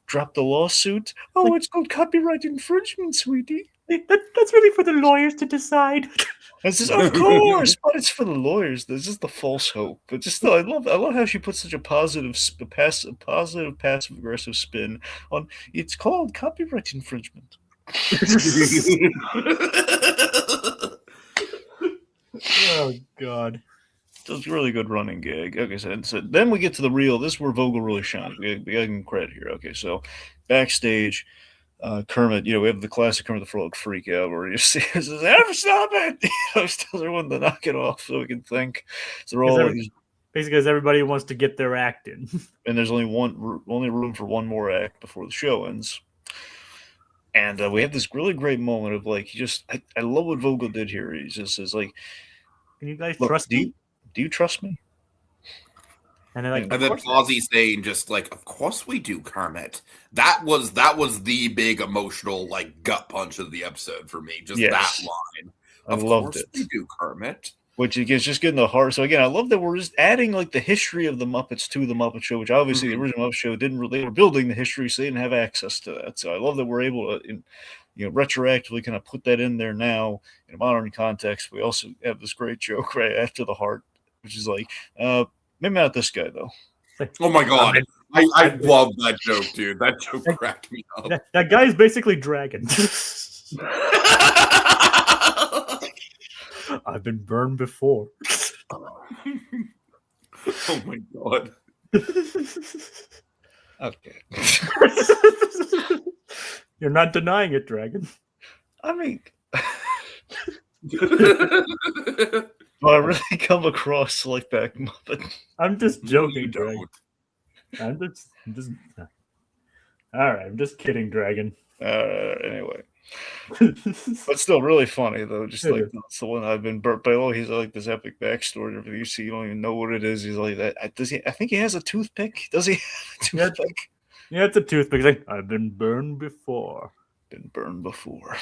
C: drop the lawsuit? Oh, it's called copyright infringement, sweetie.
B: That's really for the lawyers to decide.
C: This is, of course, but it's for the lawyers. This is the false hope. But just I love how she puts such a positive passive aggressive spin on. It's called copyright infringement.
B: Oh God.
C: That's a really good running gag. Okay, so then we get to the real. This is where Vogel really shines. We got to give him credit here. Okay, so backstage, Kermit, we have the classic Kermit the Frog freak out where he says, "Ever stop it!" He tells everyone to knock it off so we can think. So they're all
B: basically because everybody wants to get their act in,
C: and there's only room for one more act before the show ends. And we have this really great moment of like, I love what Vogel did here. He just says like,
B: "Can you guys trust me?
C: Do you trust me?"
B: And then
A: Fozzie saying just like, "Of course we do, Kermit." That was the big emotional like gut punch of the episode for me. Just that line.
C: I loved it.
A: We do, Kermit.
C: Which is just getting the heart. So again, I love that we're just adding like the history of the Muppets to the Muppet Show, which obviously the original Muppet Show didn't really. They were building the history, so they didn't have access to that. So I love that we're able to, retroactively kind of put that in there now in a modern context. We also have this great joke right after the heart, which is like, maybe not this guy though.
A: Oh my God. I love that joke, dude. That joke cracked me up.
B: That guy's basically Dragon. I've been burned before.
A: Oh my God.
C: Okay.
B: You're not denying it, Dragon.
C: I mean, I really come across Slick Back Muppet.
B: I'm just
A: No,
B: joking,
A: you
B: Greg.
A: don't.
B: I'm just. All right, I'm just kidding, Dragon.
C: Anyway. But still really funny though. Just like that's the one I've been burnt by. Oh, he's like this epic backstory and everything. You see, you don't even know what it is. He's like that. Does he? I think he has a toothpick. Does he have a toothpick?
B: Yeah, it's a toothpick. Like, I've been burned before.
C: Been burned before.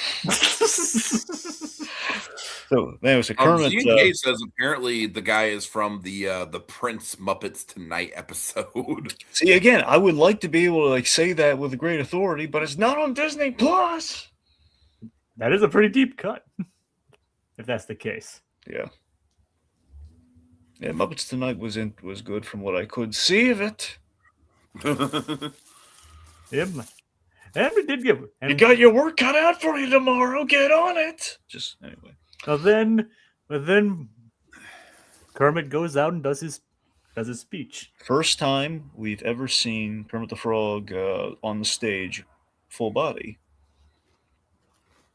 C: So man, it was a Kermit.
A: Z&K says apparently the guy is from the Prince Muppets Tonight episode.
C: See, again, I would like to be able to like say that with a great authority, but it's not on Disney Plus.
B: That is a pretty deep cut, if that's the case.
C: Yeah. Yeah, Muppets Tonight was good from what I could see of it.
B: Yep. And we did give. And
C: you got your work cut out for you tomorrow. Get on it. Just anyway.
B: But then Kermit goes out and does his speech.
C: First time we've ever seen Kermit the Frog on the stage, full body.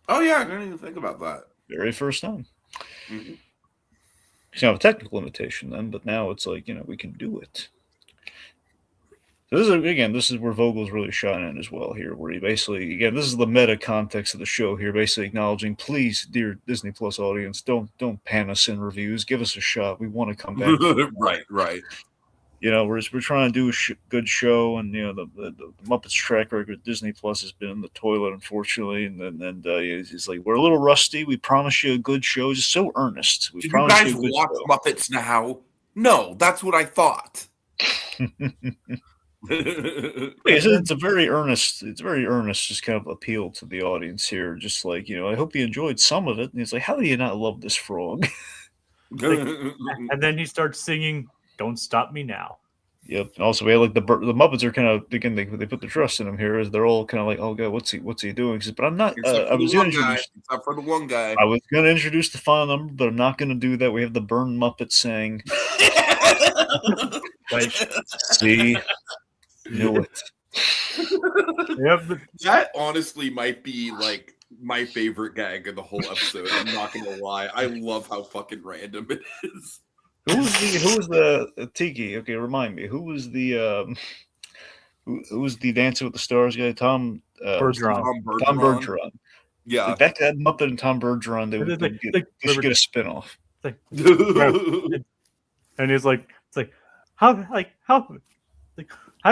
A: Oh yeah, I didn't even think about that.
C: Very first time.
A: Mm-hmm.
C: It's not a technical limitation then, but now it's like, we can do it. So this is where Vogel's really shining as well here, where he basically, again, this is the meta context of the show here, basically acknowledging, please, dear Disney Plus audience, don't pan us in reviews. Give us a shot. We want to come back.
A: Right.
C: We're trying to do a good show, and the Muppets track record at Disney Plus has been in the toilet, unfortunately. And he's like, we're a little rusty. We promise you a good show. Just so earnest.
A: Did you guys watch Muppets now? No, that's what I thought.
C: It's a very earnest. It's very earnest. Just kind of appeal to the audience here. Just like I hope you enjoyed some of it. And it's like, how do you not love this frog?
B: And then he starts singing "Don't Stop Me Now."
C: Yep. And also, we had like the Muppets are kind of again they put the trust in him here, as they're all kind of like, oh god, what's he doing? He says, but I'm not. I was going to introduce.
A: Except for the one guy.
C: I was going to introduce the final number, but I'm not going to do that. We have the Burn Muppet saying,
B: like,
C: see, knew it.
B: Yep.
A: That honestly might be like my favorite gag of the whole episode. I'm not going to lie. I love how fucking random it is.
C: Who was the Tiki? Okay, remind me. Who was the who was the Dancing with the Stars guy? Tom Bergeron.
A: Yeah,
C: like that Muppet and Tom Bergeron. They should get a spinoff.
B: And he's like, it's like, how do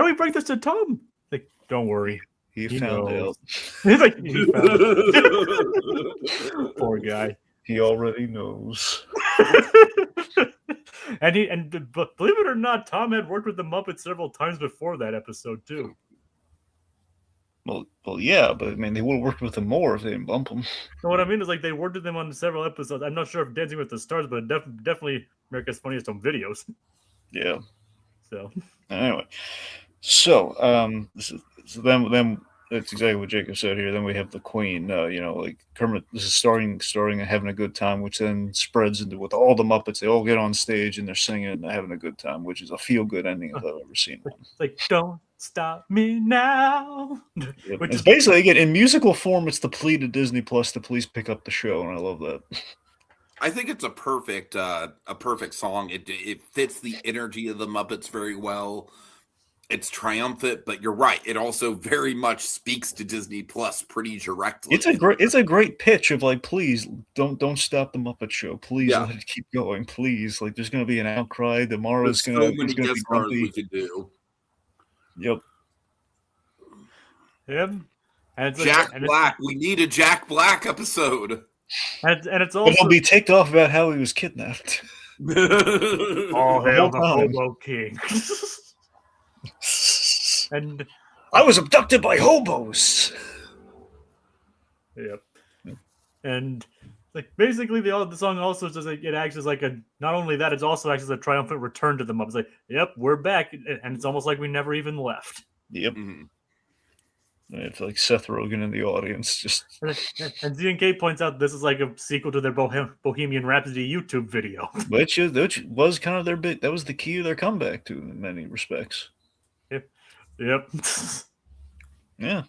B: we bring this to Tom? Like, don't worry,
C: he found out.
B: He's like, he found out. Poor guy.
C: He already knows.
B: And believe it or not, Tom had worked with the Muppets several times before that episode too.
C: Well, yeah, but I mean, they would have worked with him more if they didn't bump him.
B: So what I mean is, like, they worked with him on several episodes. I'm not sure if Dancing with the Stars, but definitely America's Funniest Home Videos.
C: Yeah.
B: So
C: anyway, so then that's exactly what Jacob said here. Then we have the Queen, like Kermit. This is starting and having a good time, which then spreads into with all the Muppets. They all get on stage and they're singing and having a good time, which is a feel good ending if I've ever seen one.
B: Like, don't stop me now.
C: Yep. Which is basically, again, in musical form, it's the plea to Disney Plus to please pick up the show, and I love that.
A: I think it's a perfect song. It fits the energy of the Muppets very well. It's triumphant, but you're right. It also very much speaks to Disney Plus pretty directly.
C: It's a great pitch of like, please don't stop the Muppet Show. Please let it keep going. Please, like, there's going to be an outcry. Tomorrow's going to be grumpy.
A: We could do.
C: Yep.
B: Yep. And it's
A: Jack Black. We need a Jack Black episode.
B: And it's also
C: he'll be ticked off about how he was kidnapped.
B: All hail the Hobo King. And
C: I was abducted by hobos.
B: Yep. And like basically the song also just like it acts as like not only that, it's also acts as a triumphant return to the Muppets. Like, yep, we're back, and it's almost like we never even left.
C: Yep. Mm-hmm. It's like Seth Rogen in the audience, just.
B: And Z&K points out this is like a sequel to their Bohemian Rhapsody YouTube video,
C: which was kind of their big. That was the key to their comeback, too, in many respects.
B: Yep.
C: Yeah.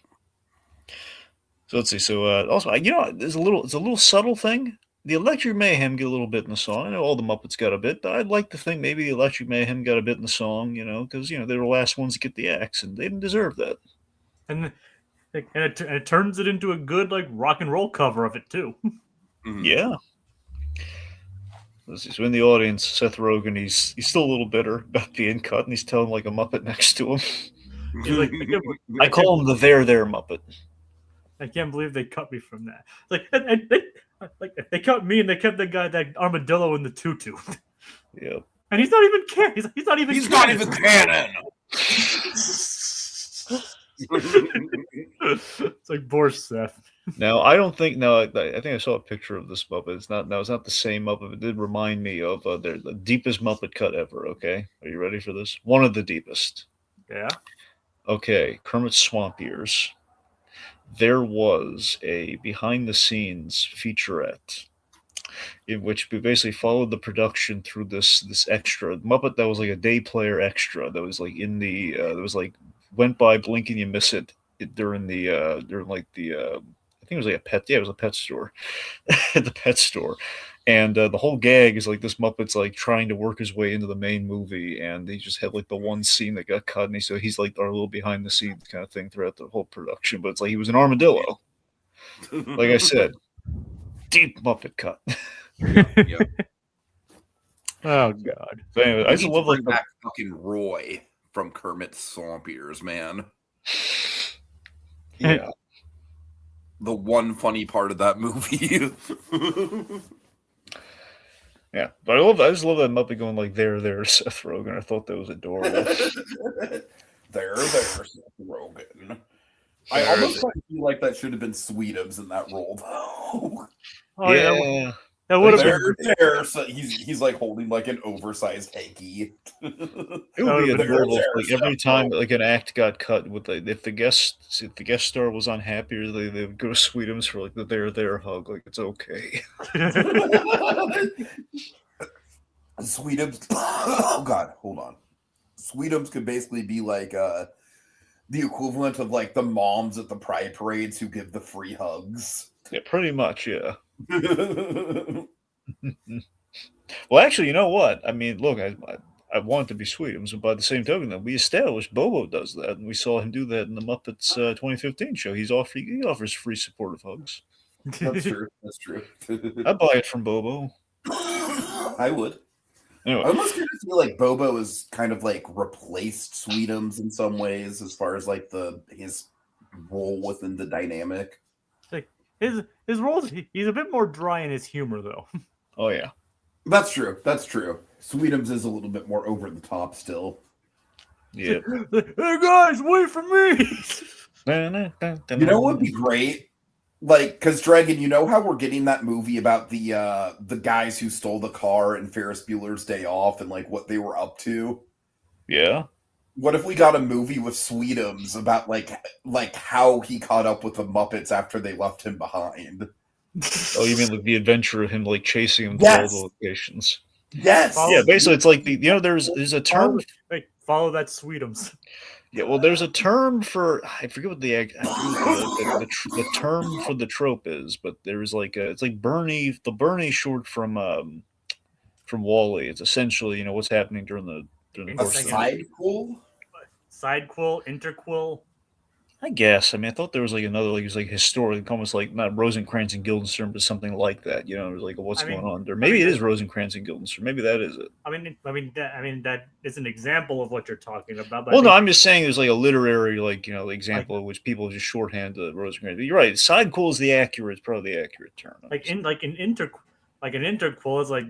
C: So let's see. So also, it's a little subtle thing, the Electric Mayhem get a little bit in the song. I know all the Muppets got a bit, but I'd like to think maybe the Electric Mayhem got a bit in the song, because they were the last ones to get the axe, and they didn't deserve that.
B: And it turns it into a good like rock and roll cover of it too.
A: Mhm.
C: Yeah. So in the audience, Seth Rogen, he's still a little bitter about being cut, and he's telling like a Muppet next to him.
B: He's like,
C: I call him the there Muppet.
B: I can't believe they cut me from that. Like, they cut me and they kept that armadillo in the tutu.
C: Yep.
B: And he's not even canon. He's not even.
A: He's not even canon.
B: It's like poor Seth.
C: Now I don't think. No, I think I saw a picture of this Muppet. It's not. No, it's not the same Muppet. It did remind me of the deepest Muppet cut ever. Okay, are you ready for this? One of the deepest.
B: Yeah.
C: Okay, Kermit's Swamp Ears. There was a behind-the-scenes featurette in which we basically followed the production through this extra Muppet that was like a day player extra that was like in the that was like went by blink and you miss it during the during like the I think it was like a pet, yeah, it was a pet store at the pet store. And the whole gag is like this Muppet's like trying to work his way into the main movie, and he just had like the one scene that got cut, and he's like our little behind the scenes kind of thing throughout the whole production. But it's like he was an armadillo, like I said, deep Muppet cut.
A: Yep.
B: Oh God.
C: So anyway, I just love like
A: back fucking Roy from Kermit's Swamp Ears, man.
C: yeah.
A: The one funny part of that movie.
C: Yeah, but I just love that Muppet going like there, Seth Rogen. I thought that was adorable.
A: there, Seth Rogen. I almost kind of feel like that should have been Sweetums in that role, though.
B: Oh,
C: yeah,
B: that would have been.
A: There. So he's like holding like an oversized hanky.
C: It would be adorable if, like every time like an act got cut with like if the guest star was unhappy, or they would go to Sweetums for like the there hug, like it's okay.
A: Sweetums. Oh God, hold on. Sweetums could basically be like the equivalent of like the moms at the pride parades who give the free hugs.
C: Yeah, pretty much. Yeah. Well, actually, you know what? I mean, look, I want it to be Sweetums, and by the same token, that we established Bobo does that, and we saw him do that in the Muppets 2015 show. He offers free supportive hugs.
A: That's true. That's true.
C: I'd buy it from Bobo.
A: I would.
C: Anyway.
A: I almost kind of feel like Bobo is kind of like replaced Sweetums in some ways, as far as like his role within the dynamic.
B: Like his roles, he's a bit more dry in his humor, though.
C: Oh yeah,
A: that's true. That's true. Sweetums is a little bit more over the top still.
C: Yeah.
B: Hey guys, wait for me.
A: You know what would be great? Like, because Dragon, you know how we're getting that movie about the guys who stole the car in Ferris Bueller's Day Off and like what they were up to?
C: Yeah.
A: What if we got a movie with Sweetums about like how he caught up with the Muppets after they left him behind?
C: Oh, you mean like the adventure of him like chasing him to all the locations?
A: Yes.
C: Yeah, basically it's like there's a term.
B: Follow that Sweetums.
C: Yeah, well, there's a term for I forget what the term for the trope is, but there's like it's like Bernie, the Bernie short from Wall-E. It's essentially what's happening during the
A: side quill,
B: interquill.
C: I guess. I mean, I thought there was like another like it was like historic, almost like not Rosencrantz and Guildenstern, but something like that. It was like what's going on there. Maybe it is Rosencrantz and Guildenstern. Maybe that is it.
B: I mean that is an example of what you're talking about.
C: Well, no, I'm just saying there's like a literary example of which people just shorthand the Rosencrantz. You're right. Side quill is probably the accurate term.
B: An interquill is like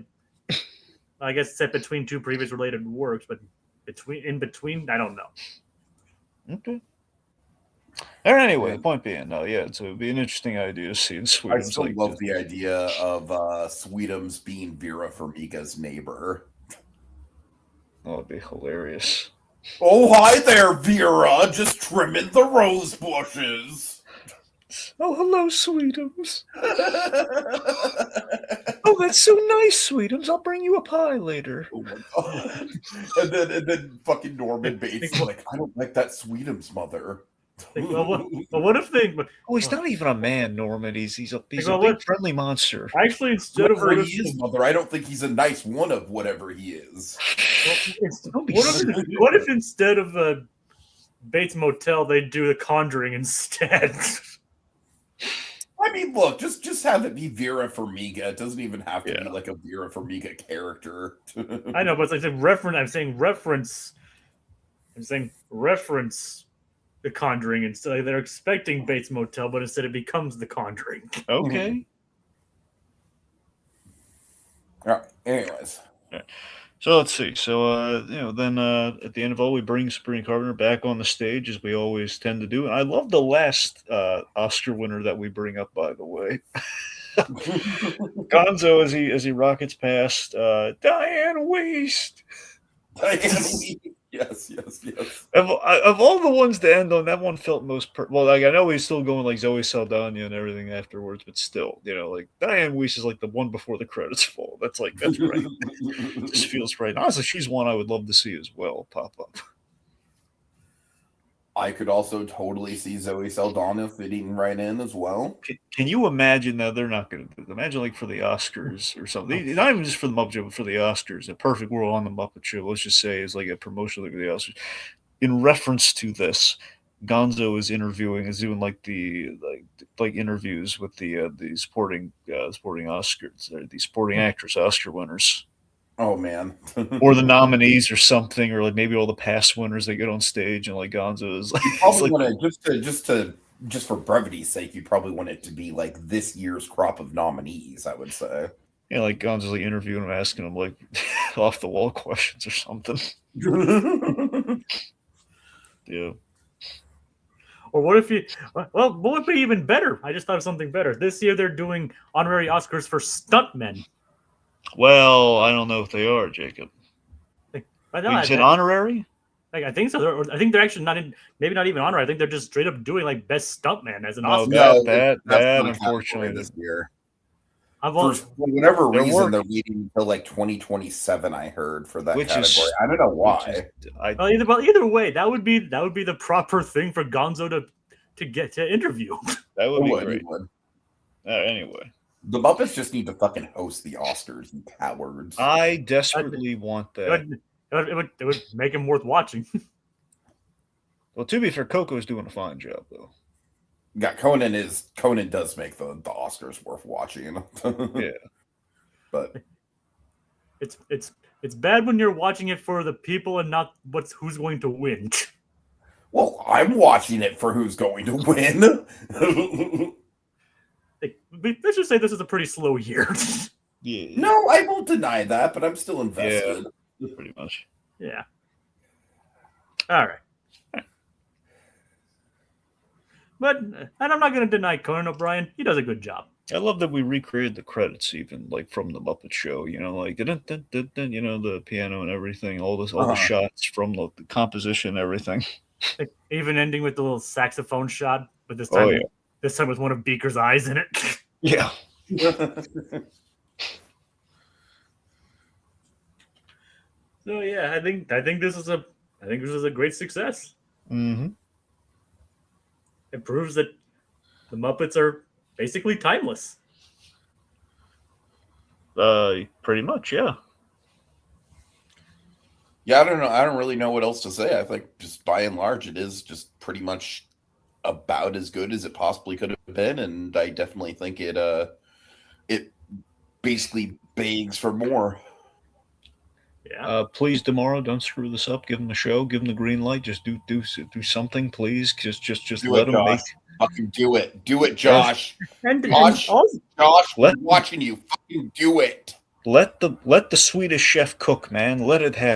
B: I guess set between two previous related works, but in between I don't know.
C: Okay. Or anyway, the point being, so it would be an interesting idea to see in Sweetums.
A: I still love the idea of Sweetums being Vera Farmiga's neighbor.
C: Oh, it'd be hilarious.
A: Oh, hi there, Vera. Just trimming the rose bushes.
C: Oh, hello, Sweetums. Oh, that's so nice, Sweetums. I'll bring you a pie later.
A: Oh my God. And then fucking Norman Bates is like, I don't like that Sweetums, mother.
B: What if they?
C: Oh, he's not even a man, Norman. He's a big friendly monster.
B: Actually, instead of
A: whatever he is, Mother, I don't think he's a nice one of whatever he is.
B: What if instead of the Bates Motel, they do The Conjuring instead?
A: I mean, look, just have it be Vera Farmiga. It doesn't even have to be like a Vera Farmiga character.
B: I know, but it's like reference. I'm saying reference The Conjuring instead. Like they're expecting Bates Motel, but instead it becomes The Conjuring.
C: Okay.
A: All right. Anyways.
C: All right. So let's see. So then at the end of all, we bring Sabrina Carpenter back on the stage as we always tend to do. And I love the last Oscar winner that we bring up, by the way. Gonzo as he rockets past Diane Wiest.
A: Diane Wiest. Yes.
C: Of all the ones to end on, that one felt most well. Like I know he's still going like Zoe Saldana and everything afterwards, but still, like Diane Weiss is like the one before the credits fall. That's right. Just feels right. Honestly, she's one I would love to see as well pop up.
A: I could also totally see Zoe Saldana fitting right in as well.
C: Can you imagine that they're not going to imagine like for the Oscars or something? Not even just for the Muppet Show, but for the Oscars, a perfect world on the Muppet Show. Let's just say is like a promotion like the Oscars. In reference to this, Gonzo is doing like the interviews with the supporting Oscars, or the supporting actress Oscar winners.
A: Oh man.
C: Or the nominees or something, or like maybe all the past winners they get on stage and like Gonzo is like,
A: probably want to just for brevity's sake, you probably want it to be like this year's crop of nominees, I would say.
C: Yeah, like Gonzo's like interviewing him, asking him like off the wall questions or something. Yeah.
B: Or what if what would be even better? I just thought of something better. This year they're doing honorary Oscars for stuntmen.
C: Well, I don't know if they are, Jacob. You said honorary?
B: Like I think so. I think they're actually maybe not even honorary. I think they're just straight up doing like best stuntman as an Oscar.
C: That unfortunately
A: this year. For whatever reason, they're waiting until like 2027. I heard for that category. I don't know why.
B: Either way, that would be the proper thing for Gonzo to get to interview.
C: That would be great. Anyway.
A: The Muppets just need to fucking host the Oscars, you cowards.
C: I desperately want that.
B: It would make him worth watching.
C: Well, to be fair, Coco's doing a fine job, though.
A: Yeah, Conan does make the Oscars worth watching.
C: Yeah.
A: But
B: it's bad when you're watching it for the people and not who's going to win.
A: Well, I'm watching it for who's going to win.
B: Let's just say this is a pretty slow year.
C: Yeah.
A: No, I won't deny that, but I'm still invested.
C: Yeah, pretty much.
B: Yeah. All right. But and I'm not going to deny Conan O'Brien. He does a good job.
C: I love that we recreated the credits, even like from the Muppet Show. Like the piano and everything, all the shots from the composition, and everything.
B: Even ending with the little saxophone shot, but this time. This time with one of Beaker's eyes in it.
C: Yeah.
B: So yeah, I think this is a great success.
C: Mm-hmm.
B: It proves that the Muppets are basically timeless.
C: Pretty much, yeah.
A: Yeah, I don't know. I don't really know what else to say. I think just by and large, it is just pretty much about as good as it possibly could have been, and I definitely think it basically begs for more.
B: Yeah.
C: Please, tomorrow, don't screw this up. Give them the show. Give them the green light. Just do something, please. Just let them make.
A: Fucking do it. Do it, Josh. Josh, we're watching you. Fucking do it.
C: Let the Swedish chef cook, man. Let it happen.